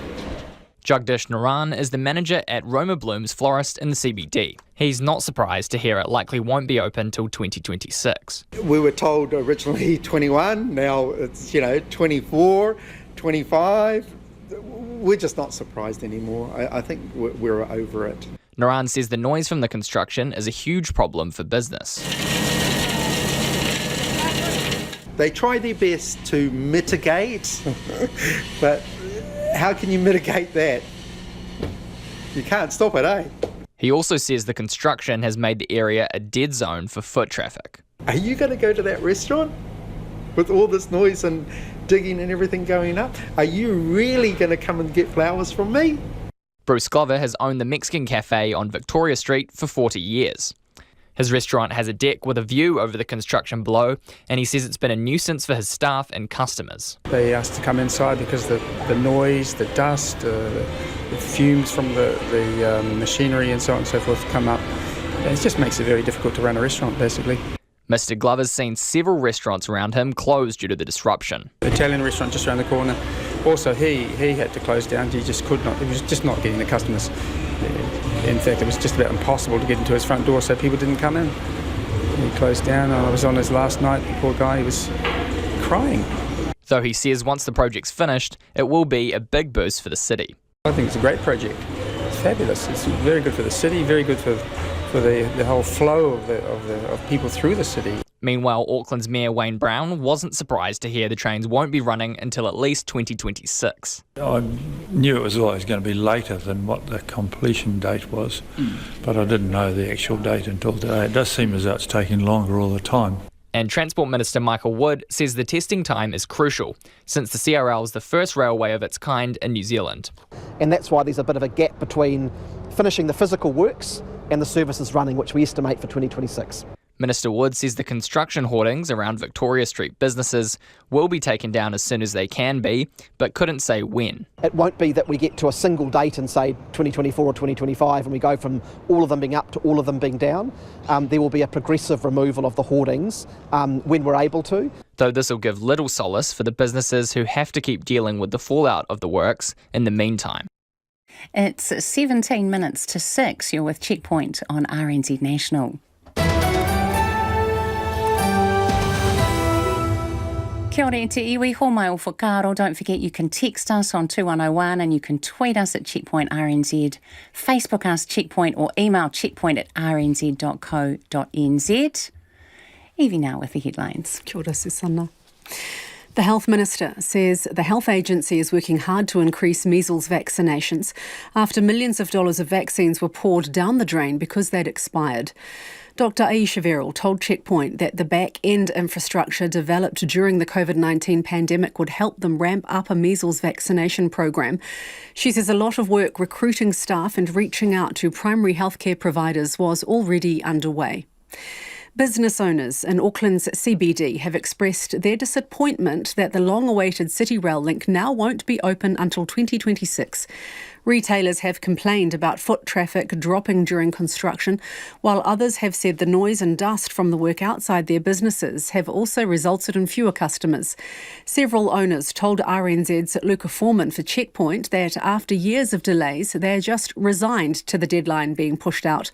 Jagdish Naran is the manager at Roma Bloom's Florist in the CBD. He's not surprised to hear it likely won't be open till 2026. We were told originally 21, now it's 24, 25. We're just not surprised anymore. I think we're over it. Naran says the noise from the construction is a huge problem for business. They try their best to mitigate, but how can you mitigate that? You can't stop it, eh? He also says the construction has made the area a dead zone for foot traffic. Are you going to go to that restaurant with all this noise and digging and everything going up? Are you really going to come and get flowers from me? Bruce Glover has owned the Mexican Cafe on Victoria Street for 40 years. His restaurant has a deck with a view over the construction below, and he says it's been a nuisance for his staff and customers. They asked to come inside because the noise, the dust, the fumes from the machinery and so on and so forth come up. And it just makes it very difficult to run a restaurant, basically. Mr. Glover's seen several restaurants around him close due to the disruption. The Italian restaurant just around the corner, also he had to close down. He just could not, he was just not getting the customers. In fact, it was just about impossible to get into his front door, so people didn't come in. He closed down. I was on his last night. The poor guy, he was crying. Though he says once the project's finished, it will be a big boost for the city. I think it's a great project. It's fabulous. It's very good for the city, very good for the whole flow of people through the city. Meanwhile, Auckland's Mayor Wayne Brown wasn't surprised to hear the trains won't be running until at least 2026. I knew it was always going to be later than what the completion date was, but I didn't know the actual date until today. It does seem as though it's taking longer all the time. And Transport Minister Michael Wood says the testing time is crucial, since the CRL is the first railway of its kind in New Zealand. And that's why there's a bit of a gap between finishing the physical works and the services running, which we estimate for 2026. Minister Wood says the construction hoardings around Victoria Street businesses will be taken down as soon as they can be, but couldn't say when. It won't be that we get to a single date in, say, 2024 or 2025 and we go from all of them being up to all of them being down. There will be a progressive removal of the hoardings when we're able to. Though this will give little solace for the businesses who have to keep dealing with the fallout of the works in the meantime. It's 17 minutes to 6. You're with Checkpoint on RNZ National. Kia ora te iwi, ho mai o whakaaro. Don't forget you can text us on 2101 and you can tweet us at Checkpoint RNZ, Facebook us Checkpoint or email checkpoint@rnz.co.nz. Evie now with the headlines. Kia ora, Susanna. The Health Minister says the health agency is working hard to increase measles vaccinations after millions of dollars of vaccines were poured down the drain because they'd expired. Dr. Ayesha Verrall told Checkpoint that the back-end infrastructure developed during the COVID-19 pandemic would help them ramp up a measles vaccination program. She says a lot of work recruiting staff and reaching out to primary healthcare providers was already underway. Business owners in Auckland's CBD have expressed their disappointment that the long-awaited City Rail link now won't be open until 2026. Retailers have complained about foot traffic dropping during construction, while others have said the noise and dust from the work outside their businesses have also resulted in fewer customers. Several owners told RNZ's Luca Foreman for Checkpoint that after years of delays, they are just resigned to the deadline being pushed out.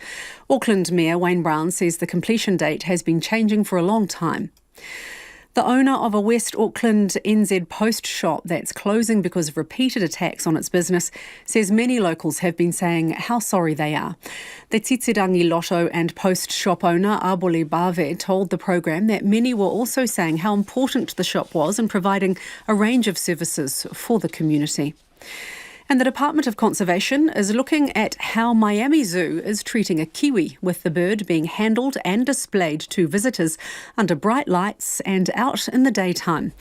Auckland Mayor Wayne Brown says the completion date has been changing for a long time. The owner of a West Auckland NZ Post shop that's closing because of repeated attacks on its business says many locals have been saying how sorry they are. The Titirangi Lotto and Post shop owner Abole Bave told the program that many were also saying how important the shop was in providing a range of services for the community. And the Department of Conservation is looking at how Miami Zoo is treating a kiwi, with the bird being handled and displayed to visitors under bright lights and out in the daytime.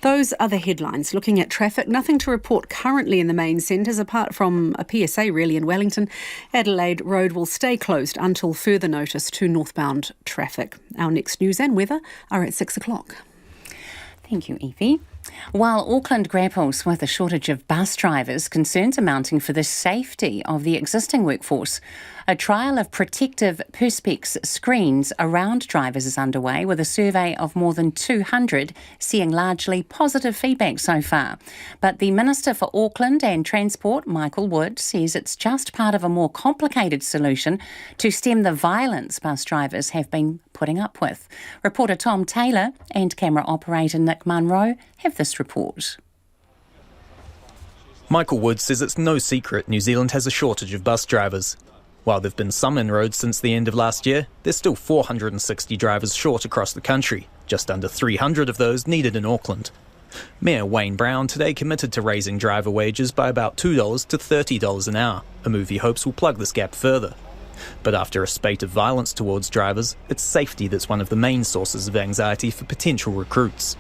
Those are the headlines. Looking at traffic, nothing to report currently in the main centres apart from a PSA really in Wellington. Adelaide Road will stay closed until further notice to northbound traffic. Our next news and weather are at 6 o'clock. Thank you, Evie. While Auckland grapples with a shortage of bus drivers, concerns are mounting for the safety of the existing workforce. A trial of protective perspex screens around drivers is underway, with a survey of more than 200 seeing largely positive feedback so far. But the Minister for Auckland and Transport, Michael Wood, says it's just part of a more complicated solution to stem the violence bus drivers have been putting up with. Reporter Tom Taylor and camera operator Nick Munro have this report. Michael Wood says it's no secret New Zealand has a shortage of bus drivers. While there have been some inroads since the end of last year, there's still 460 drivers short across the country, just under 300 of those needed in Auckland. Mayor Wayne Brown today committed to raising driver wages by about $2 to $30 an hour, a move he hopes will plug this gap further. But after a spate of violence towards drivers, it's safety that's one of the main sources of anxiety for potential recruits.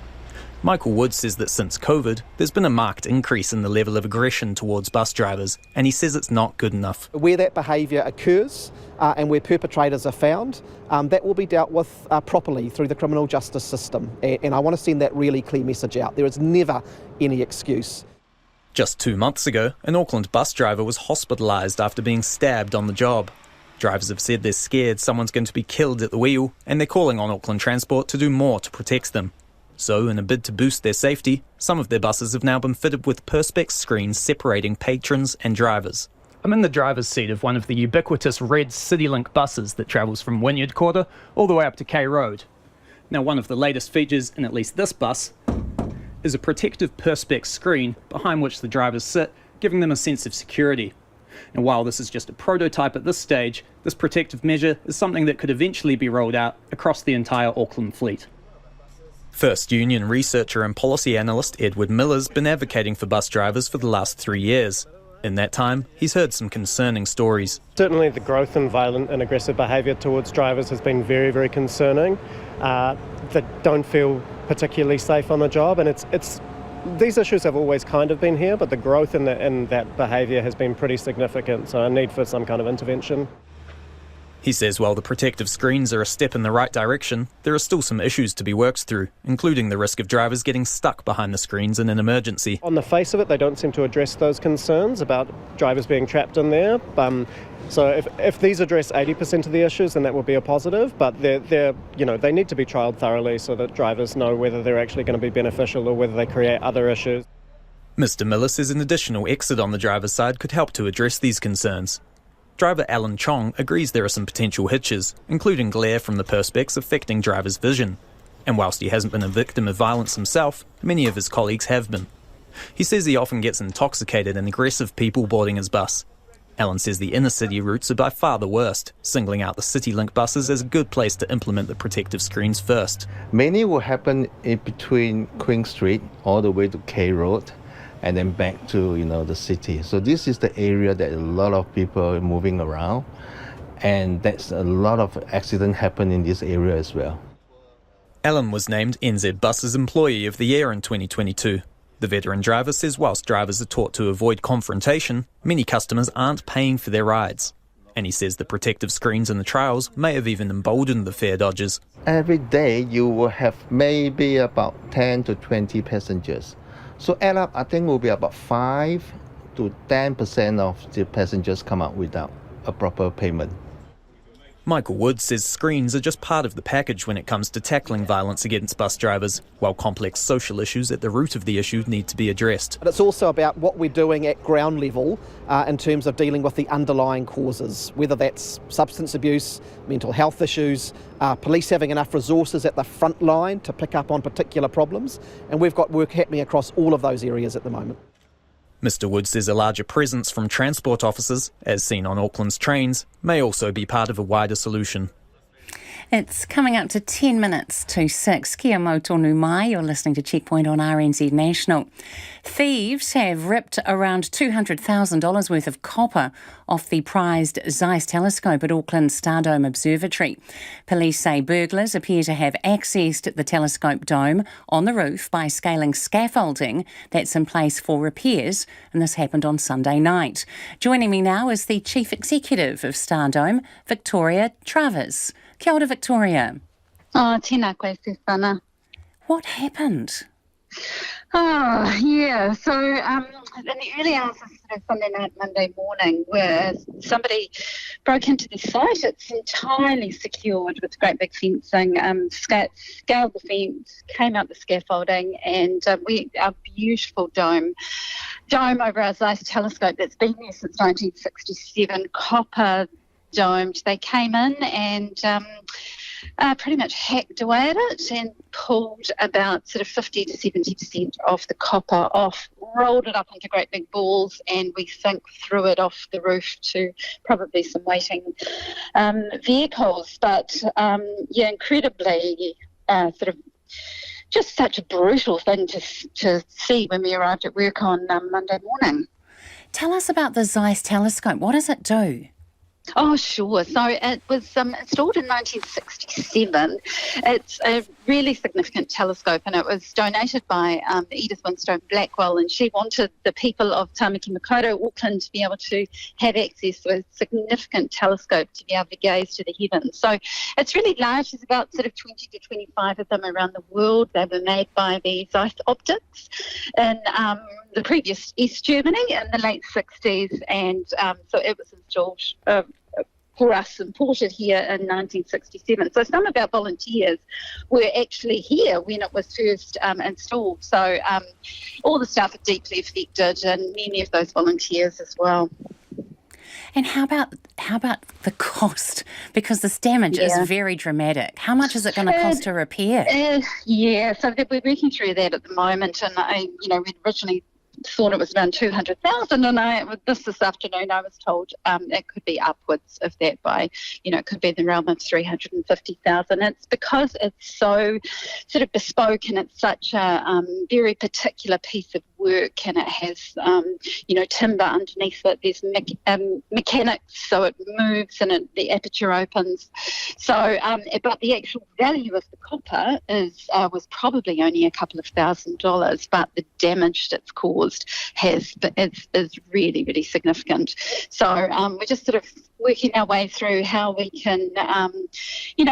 Michael Wood says that since COVID, there's been a marked increase in the level of aggression towards bus drivers, and he says it's not good enough. Where that behaviour occurs and where perpetrators are found, that will be dealt with properly through the criminal justice system. And I want to send that really clear message out. There is never any excuse. Just 2 months ago, an Auckland bus driver was hospitalised after being stabbed on the job. Drivers have said they're scared someone's going to be killed at the wheel, and they're calling on Auckland Transport to do more to protect them. So, in a bid to boost their safety, some of their buses have now been fitted with perspex screens separating patrons and drivers. I'm in the driver's seat of one of the ubiquitous red CityLink buses that travels from Wynyard Quarter all the way up to K Road. Now, one of the latest features in at least this bus is a protective perspex screen behind which the drivers sit, giving them a sense of security. And while this is just a prototype at this stage, this protective measure is something that could eventually be rolled out across the entire Auckland fleet. First Union researcher and policy analyst Edward Miller's been advocating for bus drivers for the last 3 years. In that time, he's heard some concerning stories. Certainly the growth in violent and aggressive behaviour towards drivers has been very, very concerning. That don't feel particularly safe on the job, and it's these issues have always kind of been here, but the growth in that behaviour has been pretty significant, so a need for some kind of intervention. He says while the protective screens are a step in the right direction, there are still some issues to be worked through, including the risk of drivers getting stuck behind the screens in an emergency. On the face of it, they don't seem to address those concerns about drivers being trapped in there. So if these address 80% of the issues, then that would be a positive, but they need to be trialled thoroughly so that drivers know whether they're actually going to be beneficial or whether they create other issues. Mr. Miller says an additional exit on the driver's side could help to address these concerns. Driver Alan Chong agrees there are some potential hitches, including glare from the perspex affecting drivers' vision. And whilst he hasn't been a victim of violence himself, many of his colleagues have been. He says he often gets intoxicated and aggressive people boarding his bus. Ellen says the inner city routes are by far the worst, singling out the CityLink buses as a good place to implement the protective screens first. Many will happen in between Queen Street all the way to K Road and then back to the city. So this is the area that a lot of people are moving around, and that's a lot of accidents happen in this area as well. Ellen was named NZ Bus's Employee of the Year in 2022. The veteran driver says whilst drivers are taught to avoid confrontation, many customers aren't paying for their rides. And he says the protective screens in the trials may have even emboldened the fare dodgers. Every day you will have maybe about 10 to 20 passengers. So add up, I think will be about 5 to 10% of the passengers come out without a proper payment. Michael Wood says screens are just part of the package when it comes to tackling violence against bus drivers, while complex social issues at the root of the issue need to be addressed. But it's also about what we're doing at ground level in terms of dealing with the underlying causes, whether that's substance abuse, mental health issues, police having enough resources at the front line to pick up on particular problems, and we've got work happening across all of those areas at the moment. Mr Wood says a larger presence from transport officers, as seen on Auckland's trains, may also be part of a wider solution. It's coming up to 10 minutes to 6. Kia mau tonu mai, you're listening to Checkpoint on RNZ National. Thieves have ripped around $200,000 worth of copper off the prized Zeiss telescope at Auckland's Stardome Observatory. Police say burglars appear to have accessed the telescope dome on the roof by scaling scaffolding that's in place for repairs, and this happened on Sunday night. Joining me now is the Chief Executive of Stardome, Victoria Travers. Kia ora, Victoria. Oh, tēnā koe, Stefana. What happened? Oh, yeah. So in the early hours of Sunday night, Monday morning, where somebody broke into the site, it's entirely secured with great big fencing, scaled the fence, came out the scaffolding, and our beautiful dome over our Zeiss telescope that's been there since 1967, copper domed. They came in and pretty much hacked away at it and pulled about sort of 50 to 70% of the copper off, rolled it up into great big balls, and we think threw it off the roof to probably some waiting vehicles. But incredibly sort of just such a brutal thing to see when we arrived at work on Monday morning. Tell us about the Zeiss telescope. What does it do? Oh, sure. So it was installed in 1967. It's a really significant telescope, and it was donated by Edith Winstone Blackwell, and she wanted the people of Tamaki Makaurau, Auckland, to be able to have access to a significant telescope to be able to gaze to the heavens. So it's really large. There's about sort of 20 to 25 of them around the world. They were made by the Zeiss Optics in the previous East Germany in the late 60s, and so it was installed for us, imported here in 1967. So some of our volunteers were actually here when it was first installed. So all the staff are deeply affected, and many of those volunteers as well. And how about the cost? Because this damage is very dramatic. How much is it going to cost to repair? So we're working through that at the moment, and we'd originally thought it was around 200,000, and this afternoon I was told it could be upwards of that by, it could be in the realm of 350,000. It's because it's so sort of bespoke, and it's such a very particular piece of work, and it has, timber underneath it. There's mechanics, so it moves and the aperture opens. So, but the actual value of the copper was probably only a couple of $1,000s, but the damage that's caused is really, really significant. So we're just sort of working our way through how we can,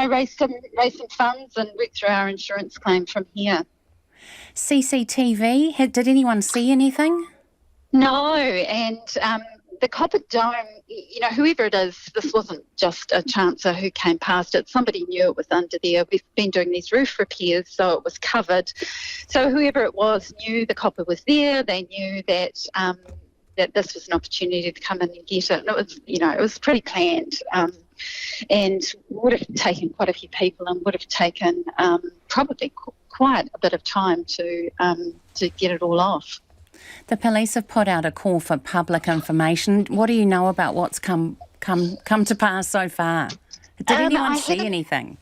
raise some funds and work through our insurance claim from here. CCTV, did anyone see anything? No, and the copper dome, whoever it is, this wasn't just a chancer who came past it. Somebody knew it was under there. We've been doing these roof repairs, so it was covered. So whoever it was knew the copper was there. They knew that that this was an opportunity to come in and get it. And it was pretty planned, and would have taken quite a few people, and would have taken probably quite a bit of time to get it all off. The police have put out a call for public information. What do you know about what's come to pass so far? Did anyone see anything?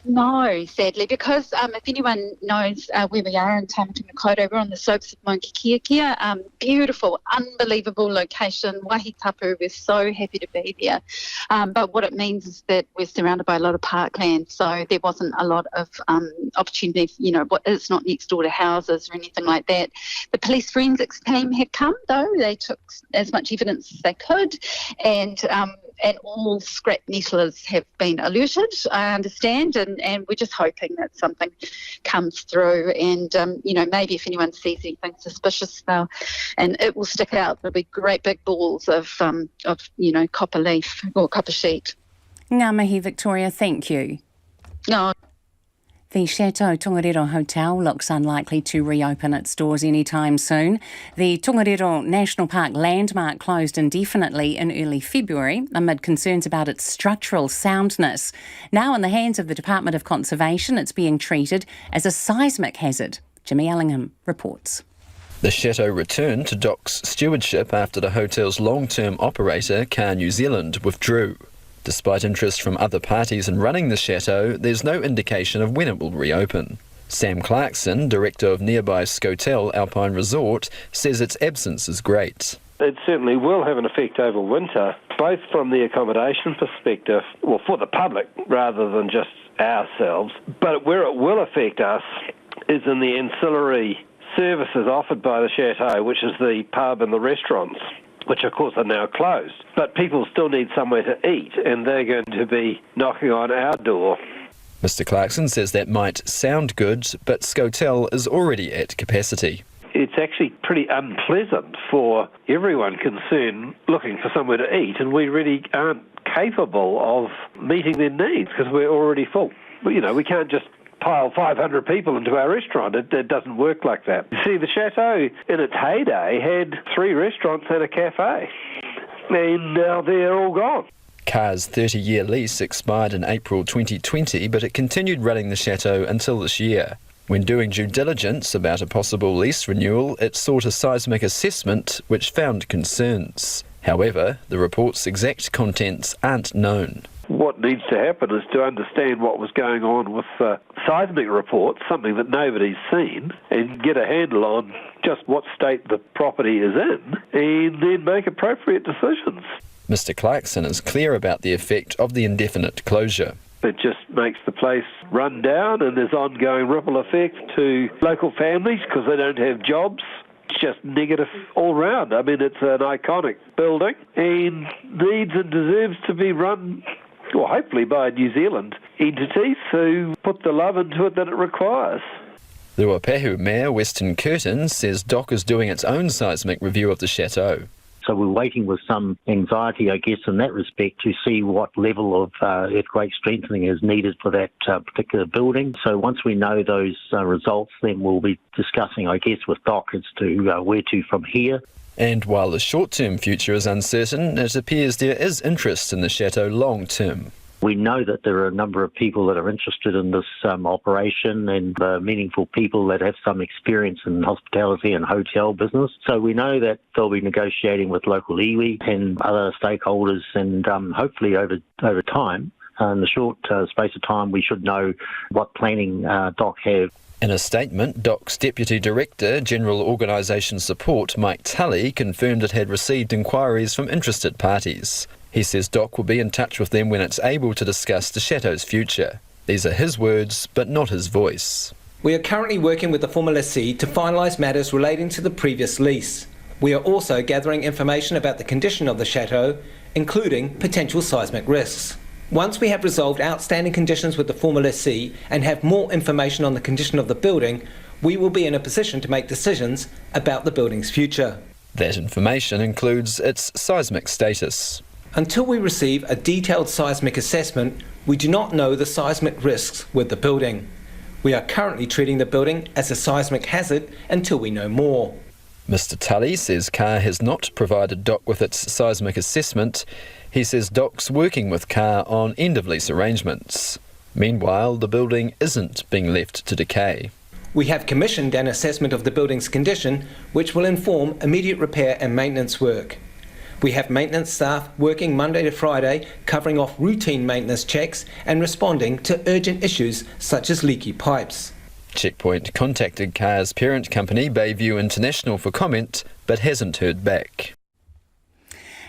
No, sadly, because if anyone knows where we are in Tamatanga Koto, we're on the slopes of Maungakiakea. Beautiful, unbelievable location, Wahi Tapu, we're so happy to be there. But what it means is that we're surrounded by a lot of parkland, so there wasn't a lot of opportunity, it's not next door to houses or anything like that. The police forensics team had come, though. They took as much evidence as they could, and all scrap nettlers have been alerted, I understand, and we're just hoping that something comes through and, maybe if anyone sees anything suspicious, and it will stick out. There'll be great big balls of copper leaf or copper sheet. Ngā mihi, Victoria, thank you. No. The Chateau Tongariro Hotel looks unlikely to reopen its doors anytime soon. The Tongariro National Park landmark closed indefinitely in early February amid concerns about its structural soundness. Now in the hands of the Department of Conservation, it's being treated as a seismic hazard. Jimmy Ellingham reports. The Chateau returned to DOC's stewardship after the hotel's long-term operator, Car New Zealand, withdrew. Despite interest from other parties in running the chateau, there's no indication of when it will reopen. Sam Clarkson, director of nearby Scotel Alpine Resort, says its absence is great. It certainly will have an effect over winter, both from the accommodation perspective, well, for the public rather than just ourselves. But where it will affect us is in the ancillary services offered by the chateau, which is the pub and the restaurants, which of course are now closed. But people still need somewhere to eat, and they're going to be knocking on our door. Mr Clarkson says that might sound good, but Scotel is already at capacity. It's actually pretty unpleasant for everyone concerned looking for somewhere to eat, and we really aren't capable of meeting their needs because we're already full. We can't just pile 500 people into our restaurant. It doesn't work like that. You see, the chateau in its heyday had 3 restaurants and a cafe, and now they're all gone. Car's 30-year lease expired in April 2020, but it continued running the chateau until this year. When doing due diligence about a possible lease renewal, it sought a seismic assessment which found concerns. However, the report's exact contents aren't known. What needs to happen is to understand what was going on with seismic reports, something that nobody's seen, and get a handle on just what state the property is in, and then make appropriate decisions. Mr Clarkson is clear about the effect of the indefinite closure. It just makes the place run down, and there's ongoing ripple effect to local families because they don't have jobs. It's just negative all round. I mean, it's an iconic building and needs and deserves to be run, well, hopefully by New Zealand entities who put the love into it that it requires. The Ruapehu Mayor, Weston Curtin, says DOC is doing its own seismic review of the chateau. So we're waiting with some anxiety, I guess, in that respect to see what level of earthquake strengthening is needed for that particular building. So once we know those results, then we'll be discussing, I guess, with DOC as to where to from here. And while the short-term future is uncertain, it appears there is interest in the chateau long-term. We know that there are a number of people that are interested in this operation and meaningful people that have some experience in hospitality and hotel business. So we know that they'll be negotiating with local iwi and other stakeholders, and hopefully over time, in the short space of time, we should know what planning DOC have. In a statement, DOC's Deputy Director, General Organisation Support, Mike Tully, confirmed it had received inquiries from interested parties. He says DOC will be in touch with them when it's able to discuss the chateau's future. These are his words, but not his voice. We are currently working with the former lessee to finalise matters relating to the previous lease. We are also gathering information about the condition of the chateau, including potential seismic risks. Once we have resolved outstanding conditions with the former lessee and have more information on the condition of the building, we will be in a position to make decisions about the building's future. That information includes its seismic status. Until we receive a detailed seismic assessment, we do not know the seismic risks with the building. We are currently treating the building as a seismic hazard until we know more. Mr Tully says CAR has not provided DOC with its seismic assessment. He says DOC's working with CAR on end-of-lease arrangements. Meanwhile, the building isn't being left to decay. We have commissioned an assessment of the building's condition, which will inform immediate repair and maintenance work. We have maintenance staff working Monday to Friday, covering off routine maintenance checks and responding to urgent issues such as leaky pipes. Checkpoint contacted Car's parent company, Bayview International, for comment, but hasn't heard back.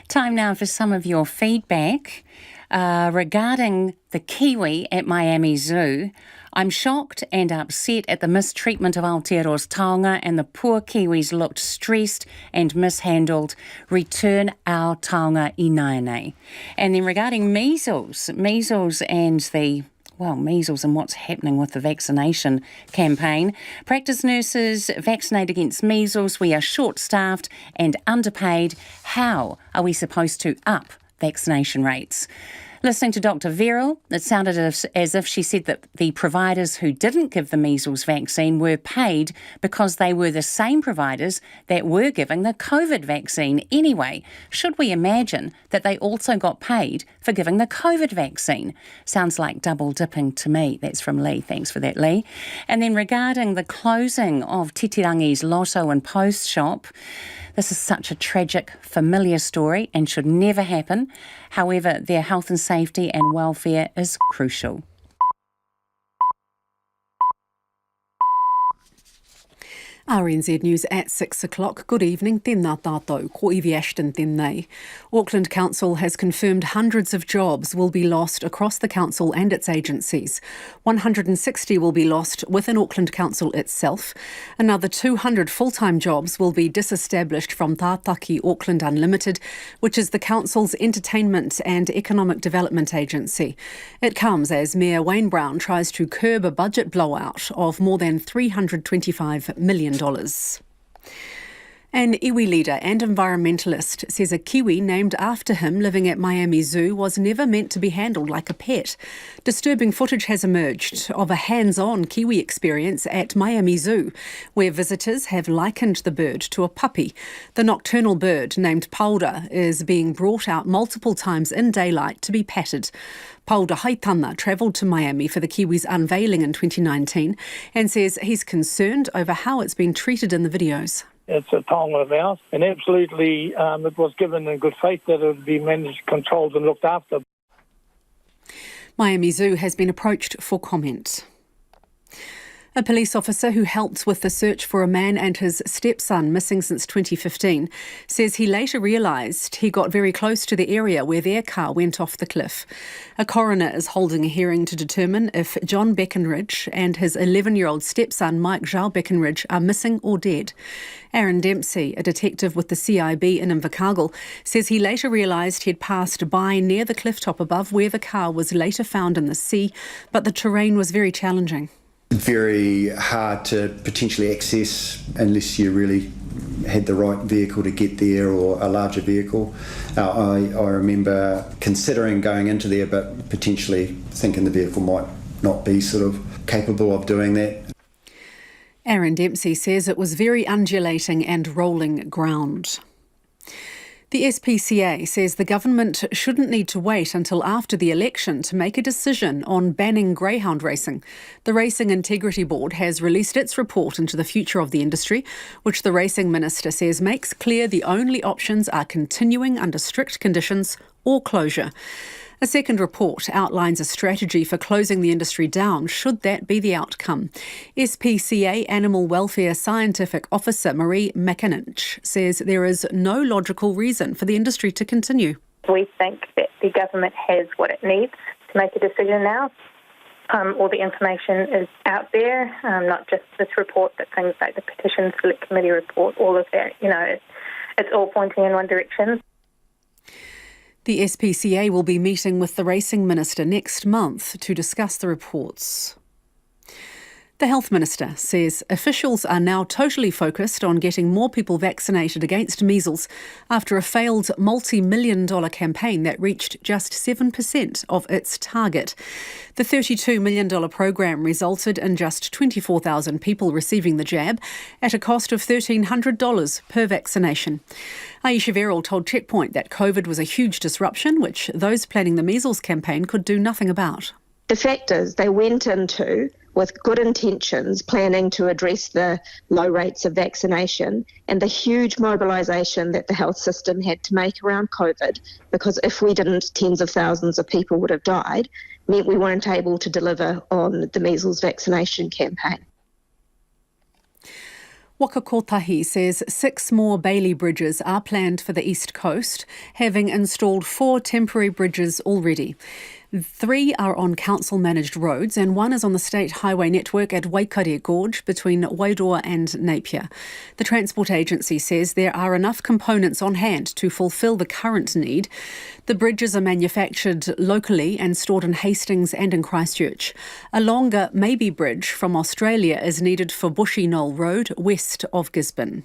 Time now for some of your feedback regarding the Kiwi at Miami Zoo. I'm shocked and upset at the mistreatment of Aotearoa's taonga, and the poor Kiwis looked stressed and mishandled. Return our taonga I naenei. And then regarding measles and what's happening with the vaccination campaign. Practice nurses vaccinate against measles. We are short-staffed and underpaid. How are we supposed to up vaccination rates? Listening to Dr. Verrall, it sounded as if she said that the providers who didn't give the measles vaccine were paid because they were the same providers that were giving the COVID vaccine anyway. Should we imagine that they also got paid for giving the COVID vaccine? Sounds like double dipping to me. That's from Lee. Thanks for that, Lee. And then regarding the closing of Titirangi's Lotto and Post shop, this is such a tragic, familiar story and should never happen. However, their health and safety and welfare is crucial. RNZ News at 6 o'clock. Good evening. Tēnā tātou. Ko Iwi Ashton tēnei. Auckland Council has confirmed hundreds of jobs will be lost across the council and its agencies. 160 will be lost within Auckland Council itself. Another 200 full-time jobs will be disestablished from Tātaki Auckland Unlimited, which is the council's entertainment and economic development agency. It comes as Mayor Wayne Brown tries to curb a budget blowout of more than $325 million. An iwi leader and environmentalist says a Kiwi named after him living at Miami Zoo was never meant to be handled like a pet. Disturbing footage has emerged of a hands-on Kiwi experience at Miami Zoo, where visitors have likened the bird to a puppy. The nocturnal bird, named Paura, is being brought out multiple times in daylight to be patted. Paura Haitana travelled to Miami for the Kiwi's unveiling in 2019 and says he's concerned over how it's been treated in the videos. It's a taonga of ours, and absolutely it was given in good faith that it would be managed, controlled and looked after. Miami Zoo has been approached for comment. A police officer who helped with the search for a man and his stepson missing since 2015 says he later realised he got very close to the area where their car went off the cliff. A coroner is holding a hearing to determine if John Beckenridge and his 11-year-old stepson Mike Zhao Beckenridge are missing or dead. Aaron Dempsey, a detective with the CIB in Invercargill, says he later realised he'd passed by near the cliff top above where the car was later found in the sea, but the terrain was very challenging. Very hard to potentially access unless you really had the right vehicle to get there or a larger vehicle. I remember considering going into there, but potentially thinking the vehicle might not be sort of capable of doing that. Aaron Dempsey says it was very undulating and rolling ground. The SPCA says the government shouldn't need to wait until after the election to make a decision on banning greyhound racing. The Racing Integrity Board has released its report into the future of the industry, which the Racing Minister says makes clear the only options are continuing under strict conditions or closure. A second report outlines a strategy for closing the industry down, should that be the outcome. SPCA Animal Welfare Scientific Officer Marie Beckenridge says there is no logical reason for the industry to continue. We think that the government has what it needs to make a decision now. All the information is out there, not just this report, but things like the Petition Select Committee report, all of that. It's all pointing in one direction. The SPCA will be meeting with the Racing Minister next month to discuss the reports. The Health Minister says officials are now totally focused on getting more people vaccinated against measles after a failed multi-million-dollar campaign that reached just 7% of its target. The $32 million program resulted in just 24,000 people receiving the jab at a cost of $1,300 per vaccination. Ayesha Verrall told Checkpoint that COVID was a huge disruption, which those planning the measles campaign could do nothing about. The fact is they went into with good intentions, planning to address the low rates of vaccination and the huge mobilisation that the health system had to make around COVID, because if we didn't, tens of thousands of people would have died, meant we weren't able to deliver on the measles vaccination campaign. Waka Kotahi says 6 more Bailey bridges are planned for the East Coast, having installed 4 temporary bridges already. 3 are on council-managed roads and 1 is on the state highway network at Waikaria Gorge between Wairoa and Napier. The Transport Agency says there are enough components on hand to fulfil the current need. The bridges are manufactured locally and stored in Hastings and in Christchurch. A longer Maybe bridge from Australia is needed for Bushy Knoll Road, west of Gisborne.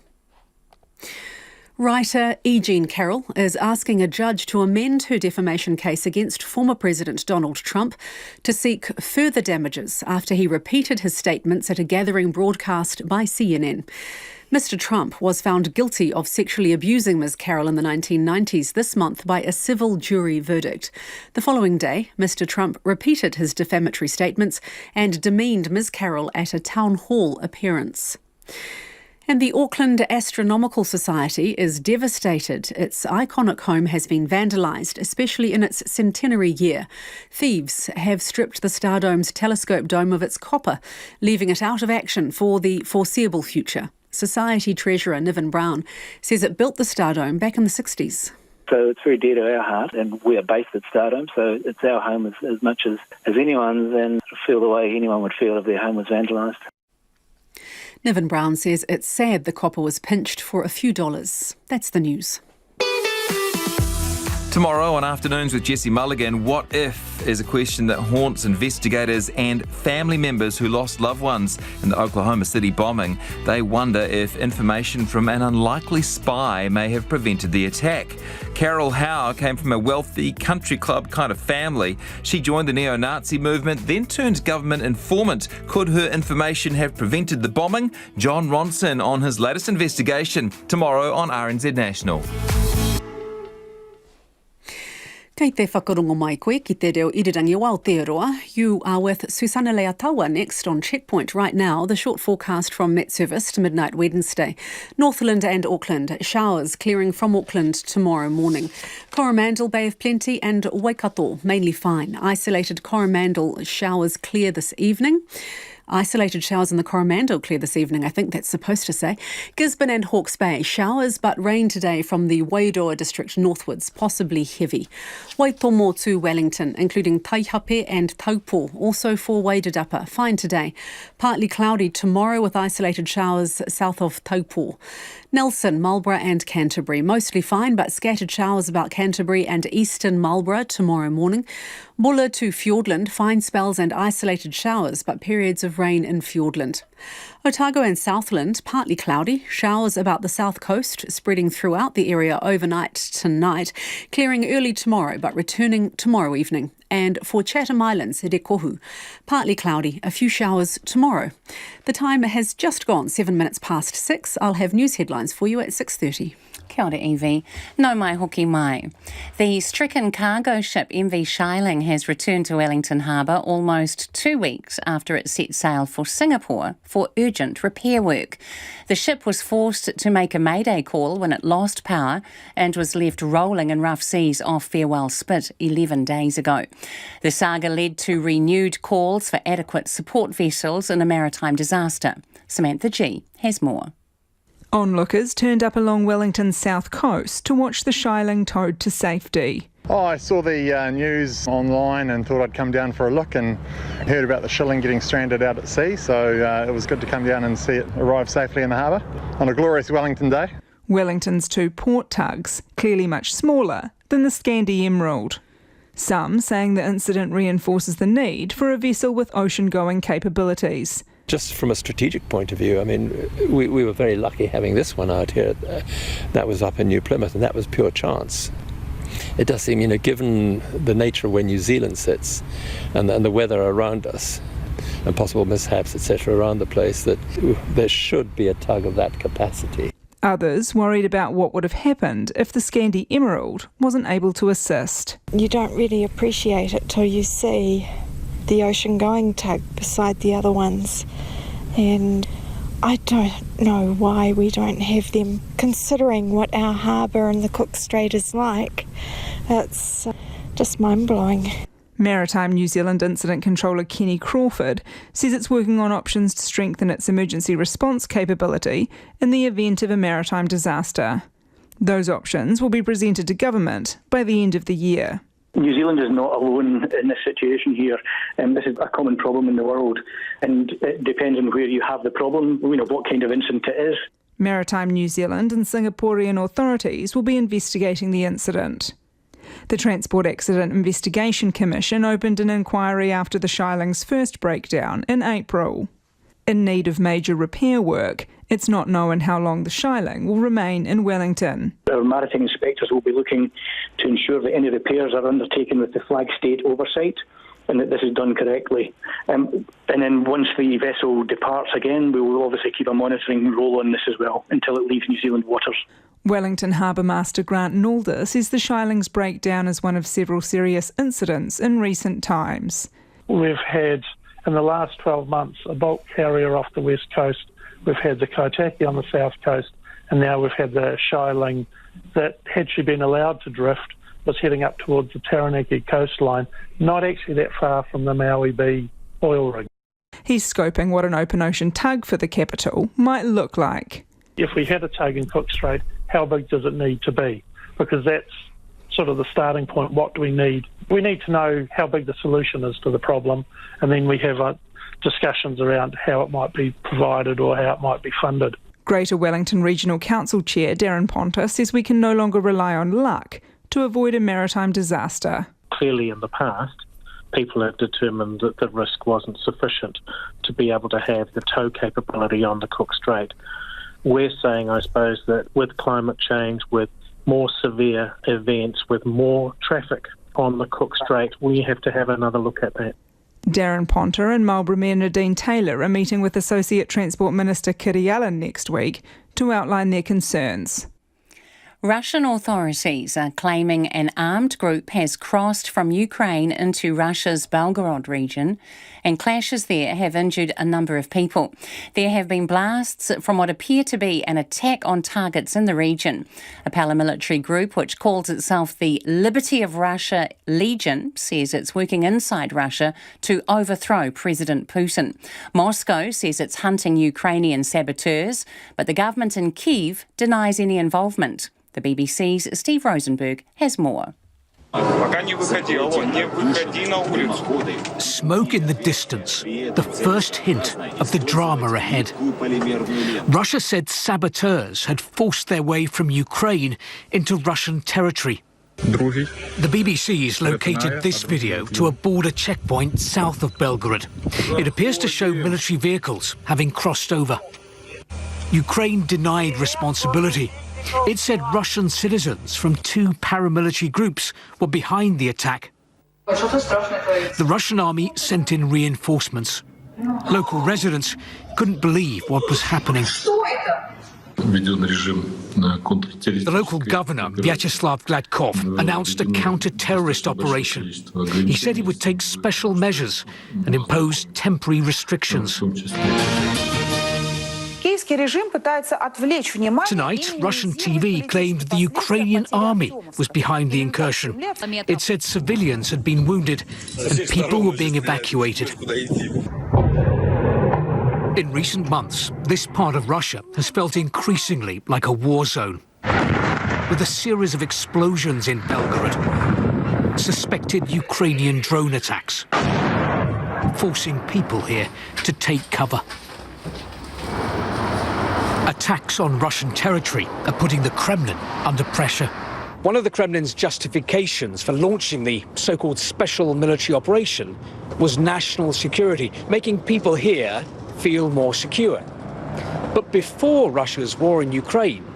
Writer E. Jean Carroll is asking a judge to amend her defamation case against former President Donald Trump to seek further damages after he repeated his statements at a gathering broadcast by CNN. Mr. Trump was found guilty of sexually abusing Ms. Carroll in the 1990s this month by a civil jury verdict. The following day, Mr. Trump repeated his defamatory statements and demeaned Ms. Carroll at a town hall appearance. And the Auckland Astronomical Society is devastated. Its iconic home has been vandalised, especially in its centenary year. Thieves have stripped the Stardome's telescope dome of its copper, leaving it out of action for the foreseeable future. Society Treasurer Niven Brown says it built the Stardome back in the 60s. So it's very dear to our heart, and we are based at Stardome, so it's our home as much as anyone's, and feel the way anyone would feel if their home was vandalised. Niven Brown says it's sad the copper was pinched for a few dollars. That's the news. Tomorrow on Afternoons with Jesse Mulligan, what if is a question that haunts investigators and family members who lost loved ones in the Oklahoma City bombing. They wonder if information from an unlikely spy may have prevented the attack. Carol Howe came from a wealthy country club kind of family. She joined the neo-Nazi movement, then turned government informant. Could her information have prevented the bombing? John Ronson on his latest investigation tomorrow on RNZ National. Kei te whakarongo mai koe ki te reo irirangi o Aotearoa. You are with Susana Leatawa next on Checkpoint. Right now, the short forecast from Met Service to midnight Wednesday. Northland and Auckland, showers clearing from Auckland tomorrow morning. Coromandel, Bay of Plenty and Waikato, mainly fine. Isolated Coromandel showers clear this evening. Isolated showers in the Coromandel clear this evening, I think that's supposed to say. Gisborne and Hawke's Bay, showers but rain today from the Wairoa district northwards, possibly heavy. Waitomo to Wellington, including Taihape and Taupo, also for Wairarapa, fine today. Partly cloudy tomorrow with isolated showers south of Taupo. Nelson, Marlborough and Canterbury, mostly fine but scattered showers about Canterbury and eastern Marlborough tomorrow morning. Buller to Fiordland, fine spells and isolated showers but periods of rain in Fiordland. Otago and Southland, partly cloudy, showers about the south coast spreading throughout the area overnight tonight, clearing early tomorrow but returning tomorrow evening. And for Chatham Islands, Rekohu, partly cloudy, a few showers tomorrow. The time has just gone 7 minutes past 6. I'll have news headlines for you at 6:30. Kia ora, Evie. No mai hoki mai. The stricken cargo ship MV Shiling has returned to Wellington Harbour almost 2 weeks after it set sail for Singapore for urgent repair work. The ship was forced to make a mayday call when it lost power and was left rolling in rough seas off Farewell Spit 11 days ago. The saga led to renewed calls for adequate support vessels in a maritime disaster. Samantha G has more. Onlookers turned up along Wellington's south coast to watch the Shiling towed to safety. I saw the news online and thought I'd come down for a look and heard about the Shilling getting stranded out at sea, so it was good to come down and see it arrive safely in the harbour on a glorious Wellington day. Wellington's 2 port tugs, clearly much smaller than the Scandi Emerald. Some saying the incident reinforces the need for a vessel with ocean-going capabilities. Just from a strategic point of view, I mean, we were very lucky having this one out here. That was up in New Plymouth, and that was pure chance. It does seem, given the nature of where New Zealand sits and the weather around us and possible mishaps, etc., around the place, that there should be a tug of that capacity. Others worried about what would have happened if the Scandi Emerald wasn't able to assist. You don't really appreciate it till you see the ocean-going tug beside the other ones. And I don't know why we don't have them, considering what our harbour and the Cook Strait is like. It's just mind-blowing. Maritime New Zealand Incident Controller Kenny Crawford says it's working on options to strengthen its emergency response capability in the event of a maritime disaster. Those options will be presented to government by the end of the year. New Zealand is not alone in this situation here. This is a common problem in the world, and it depends on where you have the problem, what kind of incident it is. Maritime New Zealand and Singaporean authorities will be investigating the incident. The Transport Accident Investigation Commission opened an inquiry after the Shiling's first breakdown in April. In need of major repair work, it's not known how long the Shiling will remain in Wellington. Our maritime inspectors will be looking to ensure that any repairs are undertaken with the flag state oversight and that this is done correctly. And then once the vessel departs again, we will obviously keep a monitoring role on this as well until it leaves New Zealand waters. Wellington Harbour Master Grant Nalder says the Shiling's breakdown is one of several serious incidents in recent times. We've had, in the last 12 months, a bulk carrier off the west coast. We've had the Kaitaki on the south coast, and now we've had the Shiling that, had she been allowed to drift, was heading up towards the Taranaki coastline, not actually that far from the Maui B oil rig. He's scoping what an open ocean tug for the capital might look like. If we had a tug in Cook Strait, how big does it need to be? Because that's sort of the starting point. What do we need? We need to know how big the solution is to the problem, and then we have discussions around how it might be provided or how it might be funded. Greater Wellington Regional Council Chair Darren Ponter says we can no longer rely on luck to avoid a maritime disaster. Clearly in the past, people have determined that the risk wasn't sufficient to be able to have the tow capability on the Cook Strait. We're saying, I suppose, that with climate change, with more severe events, with more traffic on the Cook Strait, we have to have another look at that. Darren Ponter and Marlborough Mayor Nadine Taylor are meeting with Associate Transport Minister Kiri Allen next week to outline their concerns. Russian authorities are claiming an armed group has crossed from Ukraine into Russia's Belgorod region, and clashes there have injured a number of people. There have been blasts from what appear to be an attack on targets in the region. A paramilitary group, which calls itself the Liberty of Russia Legion, says it's working inside Russia to overthrow President Putin. Moscow says it's hunting Ukrainian saboteurs, but the government in Kyiv denies any involvement. The BBC's Steve Rosenberg has more. Smoke in the distance, the first hint of the drama ahead. Russia said saboteurs had forced their way from Ukraine into Russian territory. The BBC's located this video to a border checkpoint south of Belgorod. It appears to show military vehicles having crossed over. Ukraine denied responsibility. It said Russian citizens from two paramilitary groups were behind the attack. The Russian army sent in reinforcements. Local residents couldn't believe what was happening. The local governor, Vyacheslav Gladkov, announced a counter-terrorist operation. He said he would take special measures and impose temporary restrictions. Tonight, Russian TV claimed the Ukrainian army was behind the incursion. It said civilians had been wounded and people were being evacuated. In recent months, this part of Russia has felt increasingly like a war zone, with a series of explosions in Belgorod, suspected Ukrainian drone attacks, forcing people here to take cover. Attacks on Russian territory are putting the Kremlin under pressure. One of the Kremlin's justifications for launching the so-called special military operation was national security, making people here feel more secure. But before Russia's war in Ukraine,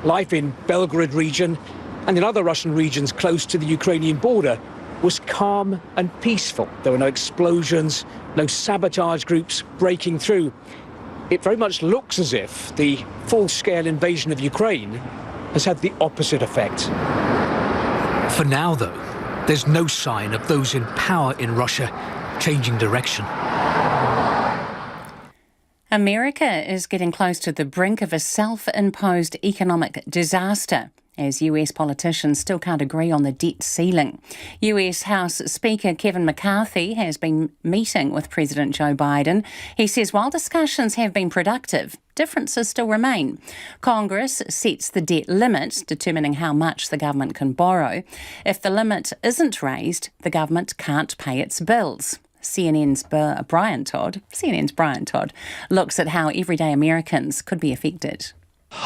life in Belgorod region and in other Russian regions close to the Ukrainian border was calm and peaceful. There were no explosions, no sabotage groups breaking through. It very much looks as if the full-scale invasion of Ukraine has had the opposite effect. For now, though, there's no sign of those in power in Russia changing direction. America is getting close to the brink of a self-imposed economic disaster, as US politicians still can't agree on the debt ceiling. US House Speaker Kevin McCarthy has been meeting with President Joe Biden. He says while discussions have been productive, differences still remain. Congress sets the debt limit, determining how much the government can borrow. If the limit isn't raised, the government can't pay its bills. CNN's Brian Todd looks at how everyday Americans could be affected.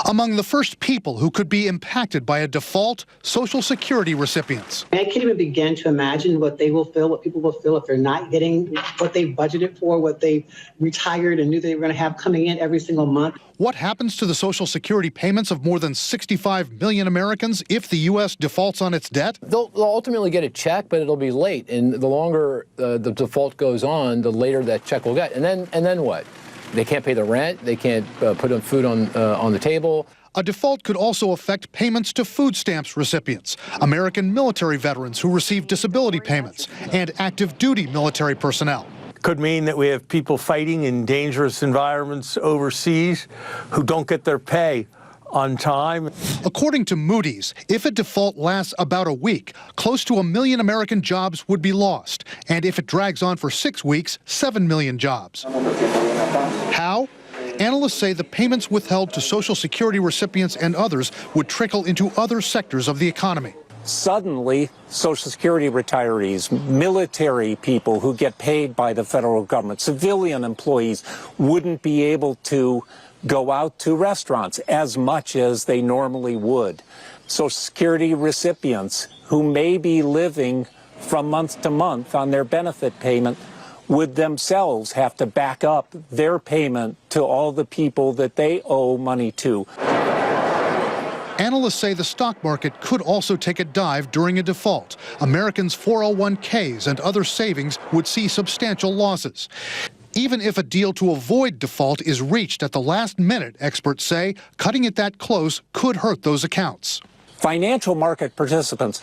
Among the first people who could be impacted by a default, Social Security recipients. I can't even begin to imagine what they will feel, what people will feel if they're not getting what they budgeted for, what they retired and knew they were going to have coming in every single month. What happens to the Social Security payments of more than 65 million Americans if the U.S. defaults on its debt? They'll ultimately get a check, but it'll be late. And the longer the default goes on, the later that check will get. And then what? They can't pay the rent. They can't put food on the table. A default could also affect payments to food stamps recipients, American military veterans who receive disability payments, and active duty military personnel. Could mean that we have people fighting in dangerous environments overseas who don't get their pay on time. According to Moody's, if a default lasts about a week, close to 1 million American jobs would be lost. And if it drags on for 6 weeks, 7 million jobs. How? Analysts say the payments withheld to Social Security recipients and others would trickle into other sectors of the economy. Suddenly, Social Security retirees, military people who get paid by the federal government, civilian employees wouldn't be able to go out to restaurants as much as they normally would. Social Security recipients who may be living from month to month on their benefit payment would themselves have to back up their payment to all the people that they owe money to. Analysts say the stock market could also take a dive during a default. Americans' 401ks and other savings would see substantial losses. Even if a deal to avoid default is reached at the last minute, experts say, cutting it that close could hurt those accounts. Financial market participants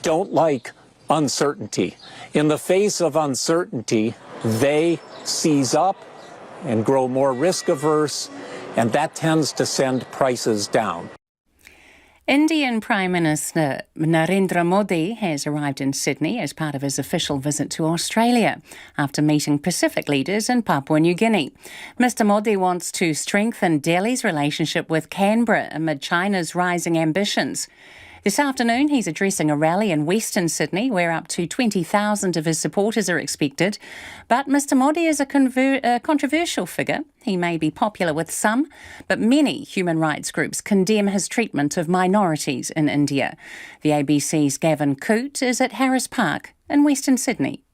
don't like uncertainty. In the face of uncertainty, they seize up and grow more risk averse, and that tends to send prices down. Indian Prime Minister Narendra Modi has arrived in Sydney as part of his official visit to Australia after meeting Pacific leaders in Papua New Guinea. Mr Modi wants to strengthen Delhi's relationship with Canberra amid China's rising ambitions. This afternoon, he's addressing a rally in Western Sydney where up to 20,000 of his supporters are expected. But Mr Modi is a controversial figure. He may be popular with some, but many human rights groups condemn his treatment of minorities in India. The ABC's Gavin Coote is at Harris Park in Western Sydney.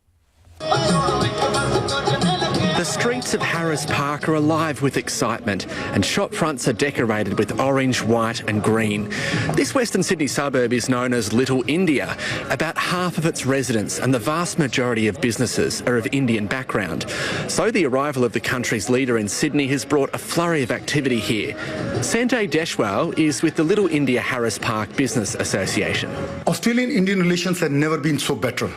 The streets of Harris Park are alive with excitement and shop fronts are decorated with orange, white and green. This Western Sydney suburb is known as Little India. About half of its residents and the vast majority of businesses are of Indian background. So the arrival of the country's leader in Sydney has brought a flurry of activity here. Sanjay Deshwal is with the Little India Harris Park Business Association. Australian-Indian relations have never been so better.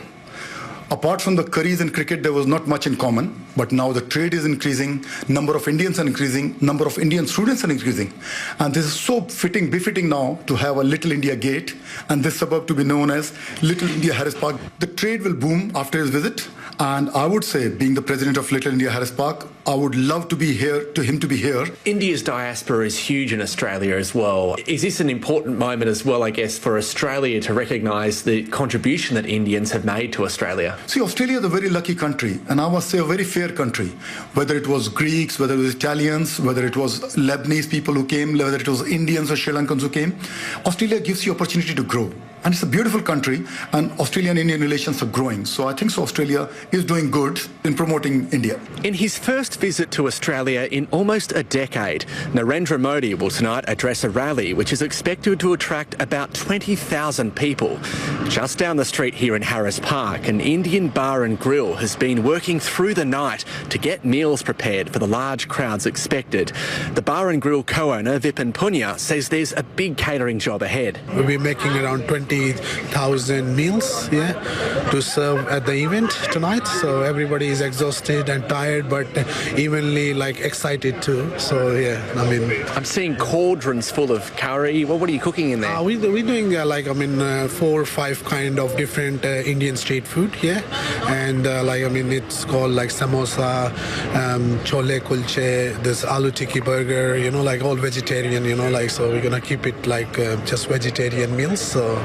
Apart from the curries and cricket, there was not much in common, but now the trade is increasing, number of Indians are increasing, number of Indian students are increasing. And this is so befitting now to have a Little India Gate and this suburb to be known as Little India Harris Park. The trade will boom after his visit. And I would say, being the president of Little India Harris Park, I would love to be here, to him to be here. India's diaspora is huge in Australia as well. Is this an important moment as well, I guess, for Australia to recognise the contribution that Indians have made to Australia? See, Australia is a very lucky country, and I must say a very fair country. Whether it was Greeks, whether it was Italians, whether it was Lebanese people who came, whether it was Indians or Sri Lankans who came, Australia gives you opportunity to grow. And it's a beautiful country, and Australian-Indian relations are growing. So I think so Australia is doing good in promoting India. In his first visit to Australia in almost a decade, Narendra Modi will tonight address a rally which is expected to attract about 20,000 people. Just down the street here in Harris Park, an Indian bar and grill has been working through the night to get meals prepared for the large crowds expected. The bar and grill co-owner, Vipin Punya, says there's a big catering job ahead. We'll be making around 20 20,000 meals, to serve at the event tonight. So everybody is exhausted and tired, but evenly excited too. So I'm seeing cauldrons full of curry. Well, what are you cooking in there? We're doing 4 or 5 kind of different Indian street food, and it's called samosa, chole kulche, this aloo tikki burger, all vegetarian, so we're gonna keep it just vegetarian meals. So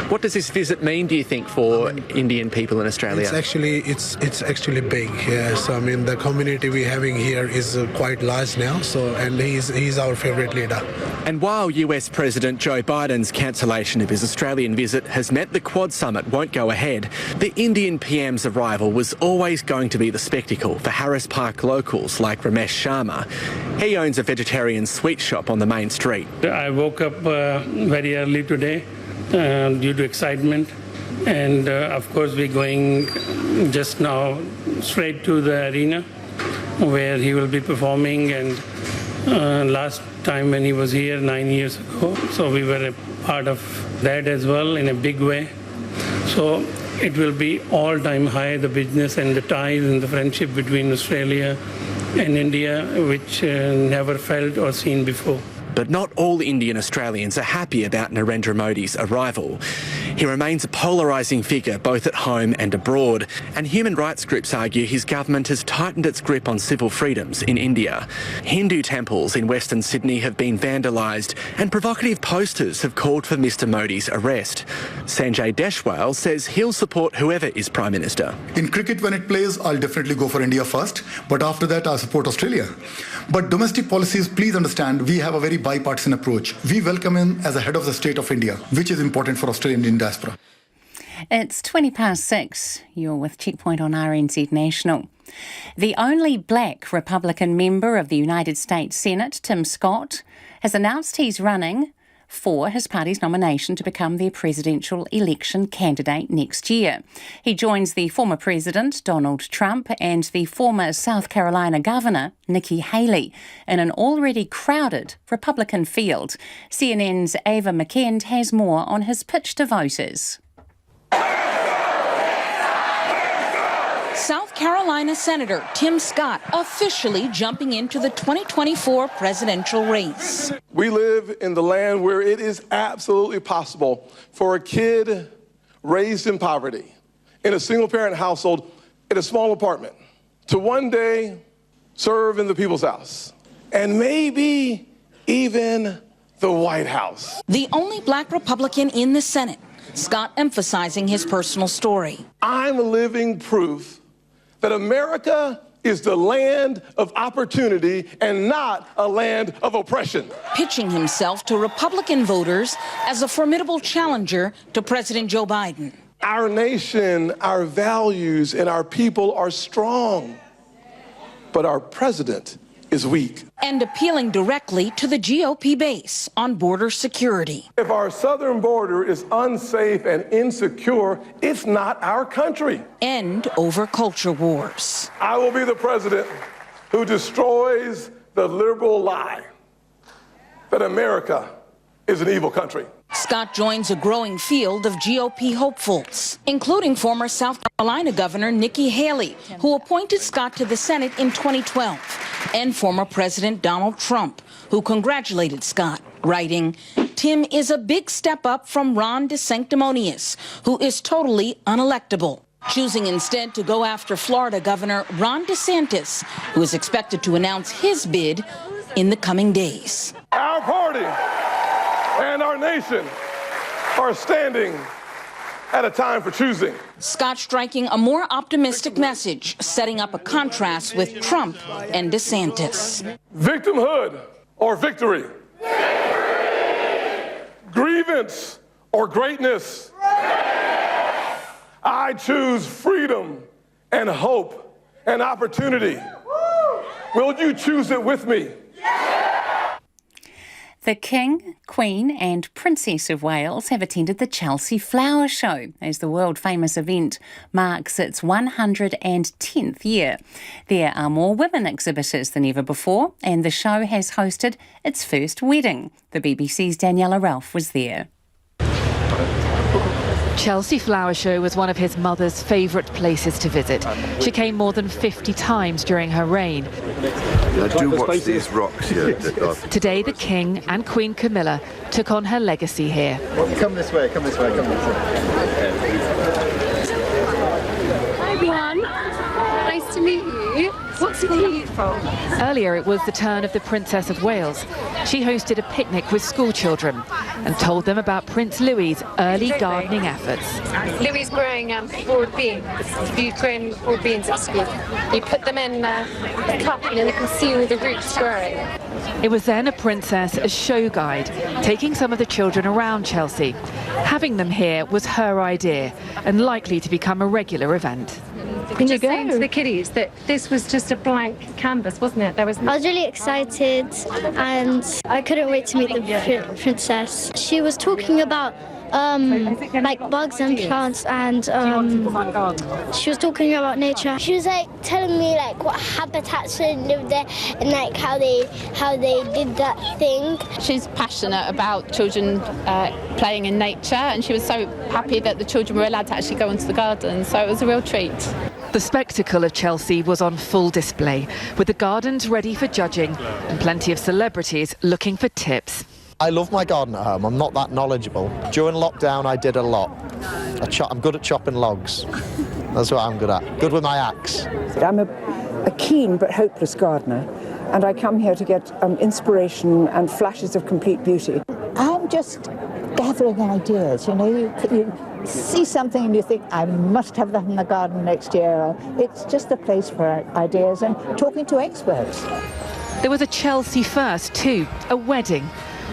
What does this visit mean, do you think, for Indian people in Australia? It's actually big. So the community we're having here is quite large now. So and he's our favorite leader. And while US President Joe Biden's cancellation of his Australian visit has meant the Quad Summit won't go ahead, the Indian PM's arrival was always going to be the spectacle for Harris Park locals like Ramesh Sharma. He owns a vegetarian sweet shop on the main street. I woke up very early today due to excitement, and of course we're going just now straight to the arena where he will be performing, and last time when he was here 9 years ago, so we were a part of that as well in a big way. So it will be all-time high, the business and the ties and the friendship between Australia and India, which never felt or seen before. But not all Indian Australians are happy about Narendra Modi's arrival. He remains a polarising figure both at home and abroad, and human rights groups argue his government has tightened its grip on civil freedoms in India. Hindu temples in Western Sydney have been vandalised, and provocative posters have called for Mr Modi's arrest. Sanjay Deshwal says he'll support whoever is Prime Minister. In cricket, when it plays, I'll definitely go for India first, but after that I'll support Australia. But domestic policies, please understand, we have a very bipartisan approach. We welcome him as a head of the state of India, which is important for Australian Indian diaspora. It's 6:20. You're with Checkpoint on RNZ National. The only black Republican member of the United States Senate, Tim Scott, has announced he's running for his party's nomination to become their presidential election candidate next year. He joins the former president, Donald Trump, and the former South Carolina governor, Nikki Haley, in an already crowded Republican field. CNN's Ava McKend has more on his pitch to voters. South Carolina Senator Tim Scott officially jumping into the 2024 presidential race. We live in the land where it is absolutely possible for a kid raised in poverty, in a single-parent household, in a small apartment, to one day serve in the People's House, and maybe even the White House. The only black Republican in the Senate, Scott emphasizing his personal story. I'm living proof that America is the land of opportunity and not a land of oppression. Pitching himself to Republican voters as a formidable challenger to President Joe Biden. Our nation, our values, and our people are strong, but our president is weak. And appealing directly to the GOP base on border security. If our southern border is unsafe and insecure, it's not our country. End over culture wars. I will be the president who destroys the liberal lie that America is an evil country. Scott joins a growing field of GOP hopefuls, including former South Carolina Governor Nikki Haley, who appointed Scott to the Senate in 2012, and former President Donald Trump, who congratulated Scott, writing, "Tim is a big step up from Ron DeSanctimonious, who is totally unelectable," choosing instead to go after Florida Governor Ron DeSantis, who is expected to announce his bid in the coming days. Our party and our nation are standing at a time for choosing. Scott striking a more optimistic message, setting up a contrast with Trump and DeSantis. Victimhood or victory? Grievance or greatness? I choose freedom and hope and opportunity. Will you choose it with me? The King, Queen and Princess of Wales have attended the Chelsea Flower Show as the world-famous event marks its 110th year. There are more women exhibitors than ever before, and the show has hosted its first wedding. The BBC's Daniela Ralph was there. Chelsea Flower Show was one of his mother's favourite places to visit. She came more than 50 times during her reign. I do watch these rocks here. Today, the King and Queen Camilla took on her legacy here. Come this way, come this way, come this way. Hi everyone, nice to meet you. What city are you from? Earlier, it was the turn of the Princess of Wales. She hosted a picnic with school children and told them about Prince Louis's early gardening efforts. Louis growing broad beans. You've grown broad beans at school. You put them in a cup and then you can see all the roots growing. It was then a princess as show guide, taking some of the children around Chelsea. Having them here was her idea and likely to become a regular event. Can you go to the kiddies that this was just a blank canvas, wasn't it? I was really excited and I couldn't wait to meet the princess. She was talking about like bugs and plants, and she was talking about nature. She was like telling me like what habitats live there and like how they did that thing. She's passionate about children playing in nature, and she was so happy that the children were allowed to actually go into the garden, so it was a real treat. The spectacle of Chelsea was on full display, with the gardens ready for judging and plenty of celebrities looking for tips. I love my garden at home. I'm not that knowledgeable. During lockdown, I did a lot. I'm good at chopping logs. That's what I'm good at. Good with my axe. I'm a keen but hopeless gardener, and I come here to get inspiration and flashes of complete beauty. I'm just gathering ideas, you know. You see something and you think, I must have that in the garden next year. It's just a place for ideas and talking to experts. There was a Chelsea first too, a wedding.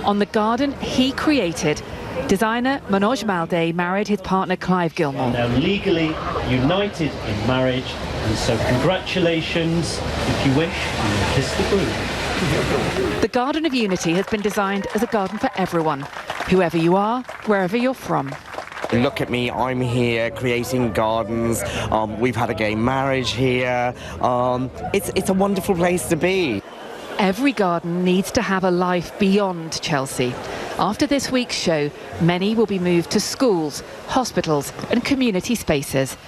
On the garden he created, designer Manoj Malde married his partner Clive Gilmore. Now legally united in marriage, and so congratulations, if you wish, and kiss the groom. The Garden of Unity has been designed as a garden for everyone, whoever you are, wherever you're from. Look at me, I'm here creating gardens. We've had a gay marriage here. It's a wonderful place to be. Every garden needs to have a life beyond Chelsea. After this week's show, many will be moved to schools, hospitals and community spaces.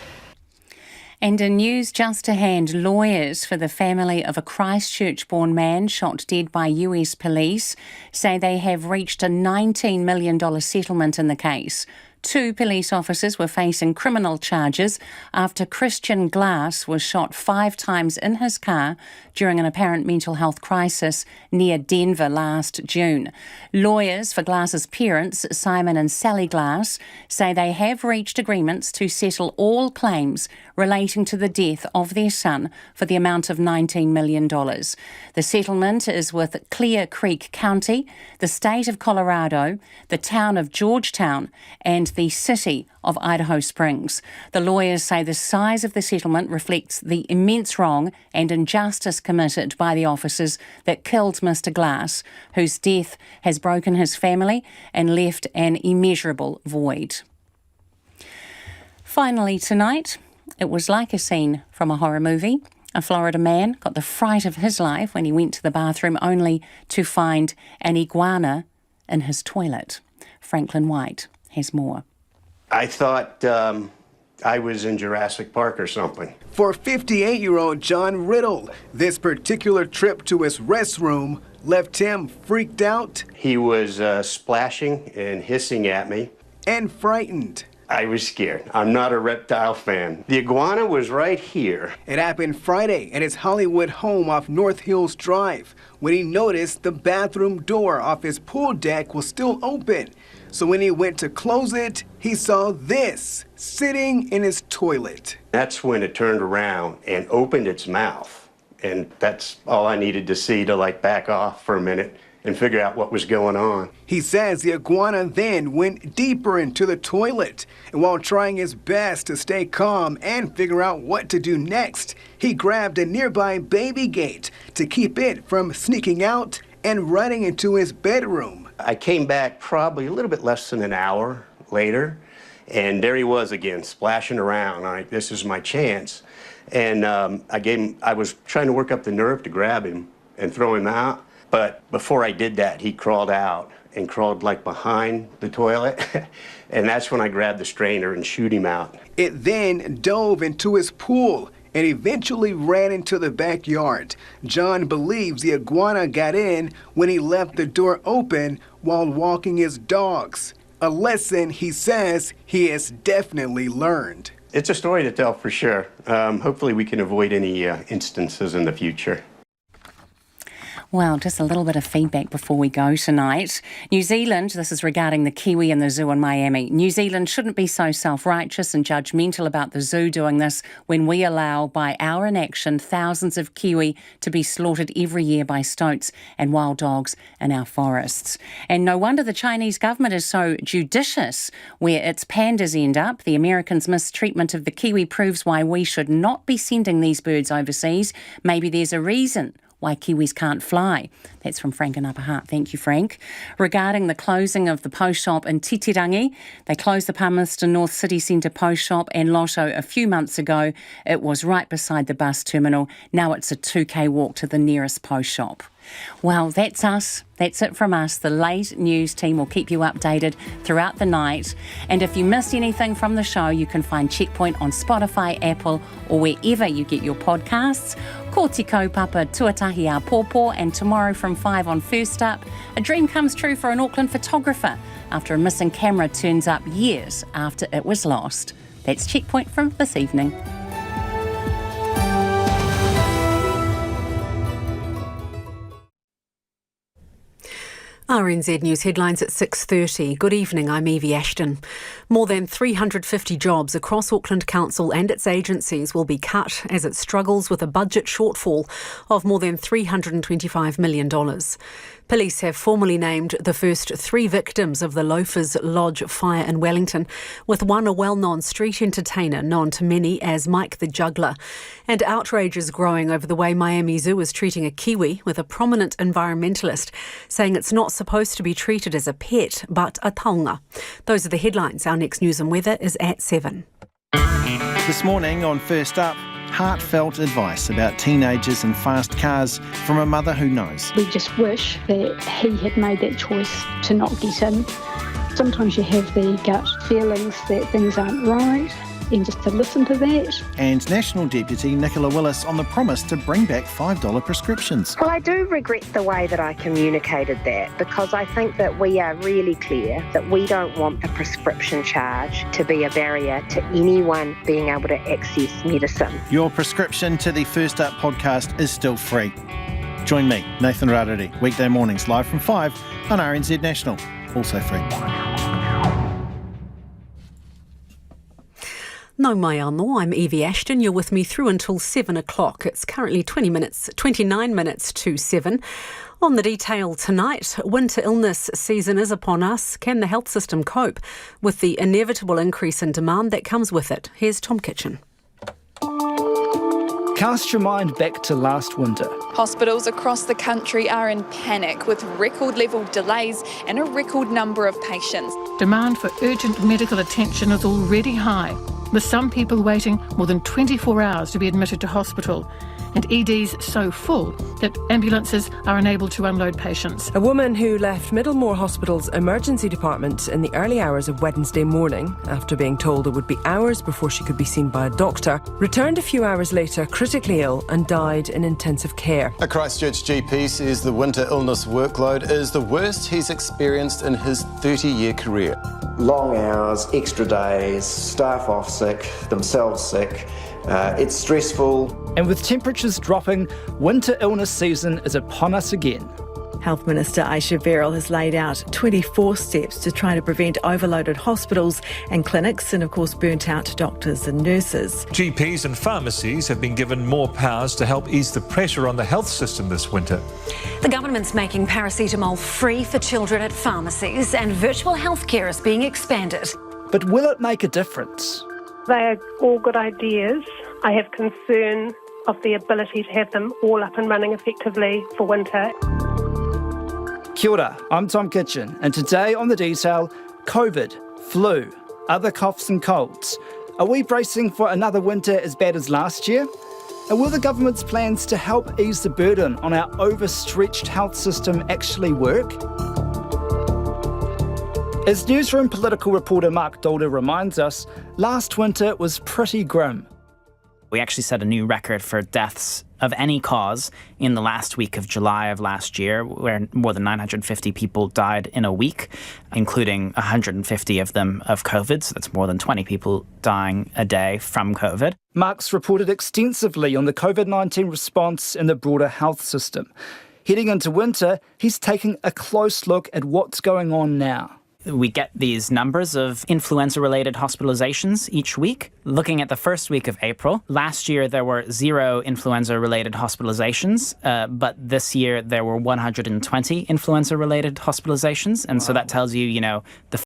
And in news just to hand, lawyers for the family of a Christchurch-born man shot dead by US police say they have reached a $19 million settlement in the case. 2 police officers were facing criminal charges after Christian Glass was shot 5 times in his car during an apparent mental health crisis near Denver last June. Lawyers for Glass's parents, Simon and Sally Glass, say they have reached agreements to settle all claims relating to the death of their son for the amount of $19 million. The settlement is with Clear Creek County, the state of Colorado, the town of Georgetown, and the city of Idaho Springs. The lawyers say the size of the settlement reflects the immense wrong and injustice committed by the officers that killed Mr. Glass, whose death has broken his family and left an immeasurable void. Finally tonight, it was like a scene from a horror movie. A Florida man got the fright of his life when he went to the bathroom only to find an iguana in his toilet. Franklin White has more. I thought I was in Jurassic Park or something. For 58-year-old John Riddle, this particular trip to his restroom left him freaked out. He was splashing and hissing at me. And frightened. I was scared. I'm not a reptile fan. The iguana was right here. It happened Friday at his Hollywood home off North Hills Drive when he noticed the bathroom door off his pool deck was still open. So when he went to close it, he saw this sitting in his toilet. That's when it turned around and opened its mouth. And that's all I needed to see to back off for a minute and figure out what was going on. He says the iguana then went deeper into the toilet. And while trying his best to stay calm and figure out what to do next, he grabbed a nearby baby gate to keep it from sneaking out and running into his bedroom. I came back probably a little bit less than an hour later, and there he was again, splashing around. This is my chance. And I was trying to work up the nerve to grab him and throw him out. But before I did that, he crawled out and crawled like behind the toilet. And that's when I grabbed the strainer and shoot him out. It then dove into his pool and eventually ran into the backyard. John believes the iguana got in when he left the door open while walking his dogs. A lesson, he says, he has definitely learned. It's a story to tell for sure. Hopefully we can avoid any instances in the future. Well, just a little bit of feedback before we go tonight. New Zealand, this is regarding the Kiwi and the zoo in Miami. New Zealand shouldn't be so self-righteous and judgmental about the zoo doing this when we allow, by our inaction, thousands of Kiwi to be slaughtered every year by stoats and wild dogs in our forests. And no wonder the Chinese government is so judicious where its pandas end up. The Americans' mistreatment of the Kiwi proves why we should not be sending these birds overseas. Maybe there's a reason why Kiwis can't fly. That's from Frank in Upper Hutt. Thank you, Frank. Regarding the closing of the post shop in Titirangi, they closed the Palmerston North City Centre post shop and Lotto a few months ago. It was right beside the bus terminal. Now it's a 2k walk to the nearest post shop. Well, that's us. That's it from us. The late news team will keep you updated throughout the night. And if you missed anything from the show, you can find Checkpoint on Spotify, Apple, or wherever you get your podcasts. Ko te kaupapa tuatahi a pōpō, and tomorrow from 5 on First Up, a dream comes true for an Auckland photographer after a missing camera turns up years after it was lost. That's Checkpoint from this evening. RNZ News headlines at 6:30. Good evening, I'm Evie Ashton. More than 350 jobs across Auckland Council and its agencies will be cut as it struggles with a budget shortfall of more than $325 million. Police have formally named the first 3 victims of the Loafers Lodge fire in Wellington, with one a well-known street entertainer known to many as Mike the Juggler. And outrage is growing over the way Miami Zoo is treating a Kiwi, with a prominent environmentalist saying it's not supposed to be treated as a pet, but a taonga. Those are the headlines. Our next news and weather is at 7. This morning on First Up, heartfelt advice about teenagers and fast cars from a mother who knows. We just wish that he had made that choice to not get in. Sometimes you have the gut feelings that things aren't right, and just to listen to that. And National Deputy Nicola Willis on the promise to bring back $5 prescriptions. Well, I do regret the way that I communicated that, because I think that we are really clear that we don't want the prescription charge to be a barrier to anyone being able to access medicine. Your prescription to the First Up podcast is still free. Join me, Nathan Rarere, weekday mornings live from 5 on RNZ National, also free. No mai anō, I'm Evie Ashton. You're with me through until 7 o'clock. It's currently 29 minutes to 7. On the detail tonight, winter illness season is upon us. Can the health system cope with the inevitable increase in demand that comes with it? Here's Tom Kitchen. Cast your mind back to last winter. Hospitals across the country are in panic with record-level delays and a record number of patients. Demand for urgent medical attention is already high, with some people waiting more than 24 hours to be admitted to hospital, and EDs so full that ambulances are unable to unload patients. A woman who left Middlemore Hospital's emergency department in the early hours of Wednesday morning, after being told it would be hours before she could be seen by a doctor, returned a few hours later critically ill and died in intensive care. A Christchurch GP says the winter illness workload is the worst he's experienced in his 30-year career. Long hours, extra days, staff off sick, themselves sick. It's stressful. And with temperatures dropping, winter illness season is upon us again. Health Minister Ayesha Verrall has laid out 24 steps to try to prevent overloaded hospitals and clinics and, of course, burnt out doctors and nurses. GPs and pharmacies have been given more powers to help ease the pressure on the health system this winter. The government's making paracetamol free for children at pharmacies, and virtual healthcare is being expanded. But will it make a difference? They are all good ideas. I have concern of the ability to have them all up and running effectively for winter. Kia ora, I'm Tom Kitchen, and today on The Detail, COVID, flu, other coughs and colds. Are we bracing for another winter as bad as last year? And will the government's plans to help ease the burden on our overstretched health system actually work? As newsroom political reporter Mark Dolder reminds us, last winter was pretty grim. We actually set a new record for deaths of any cause in the last week of July of last year, where more than 950 people died in a week, including 150 of them of COVID. So that's more than 20 people dying a day from COVID. Mark's reported extensively on the COVID-19 response in the broader health system. Heading into winter, he's taking a close look at what's going on now. We get these numbers of influenza-related hospitalizations each week. Looking at the first week of April, last year there were 0 influenza-related hospitalizations, but this year there were 120 influenza-related hospitalizations. And so that tells you, the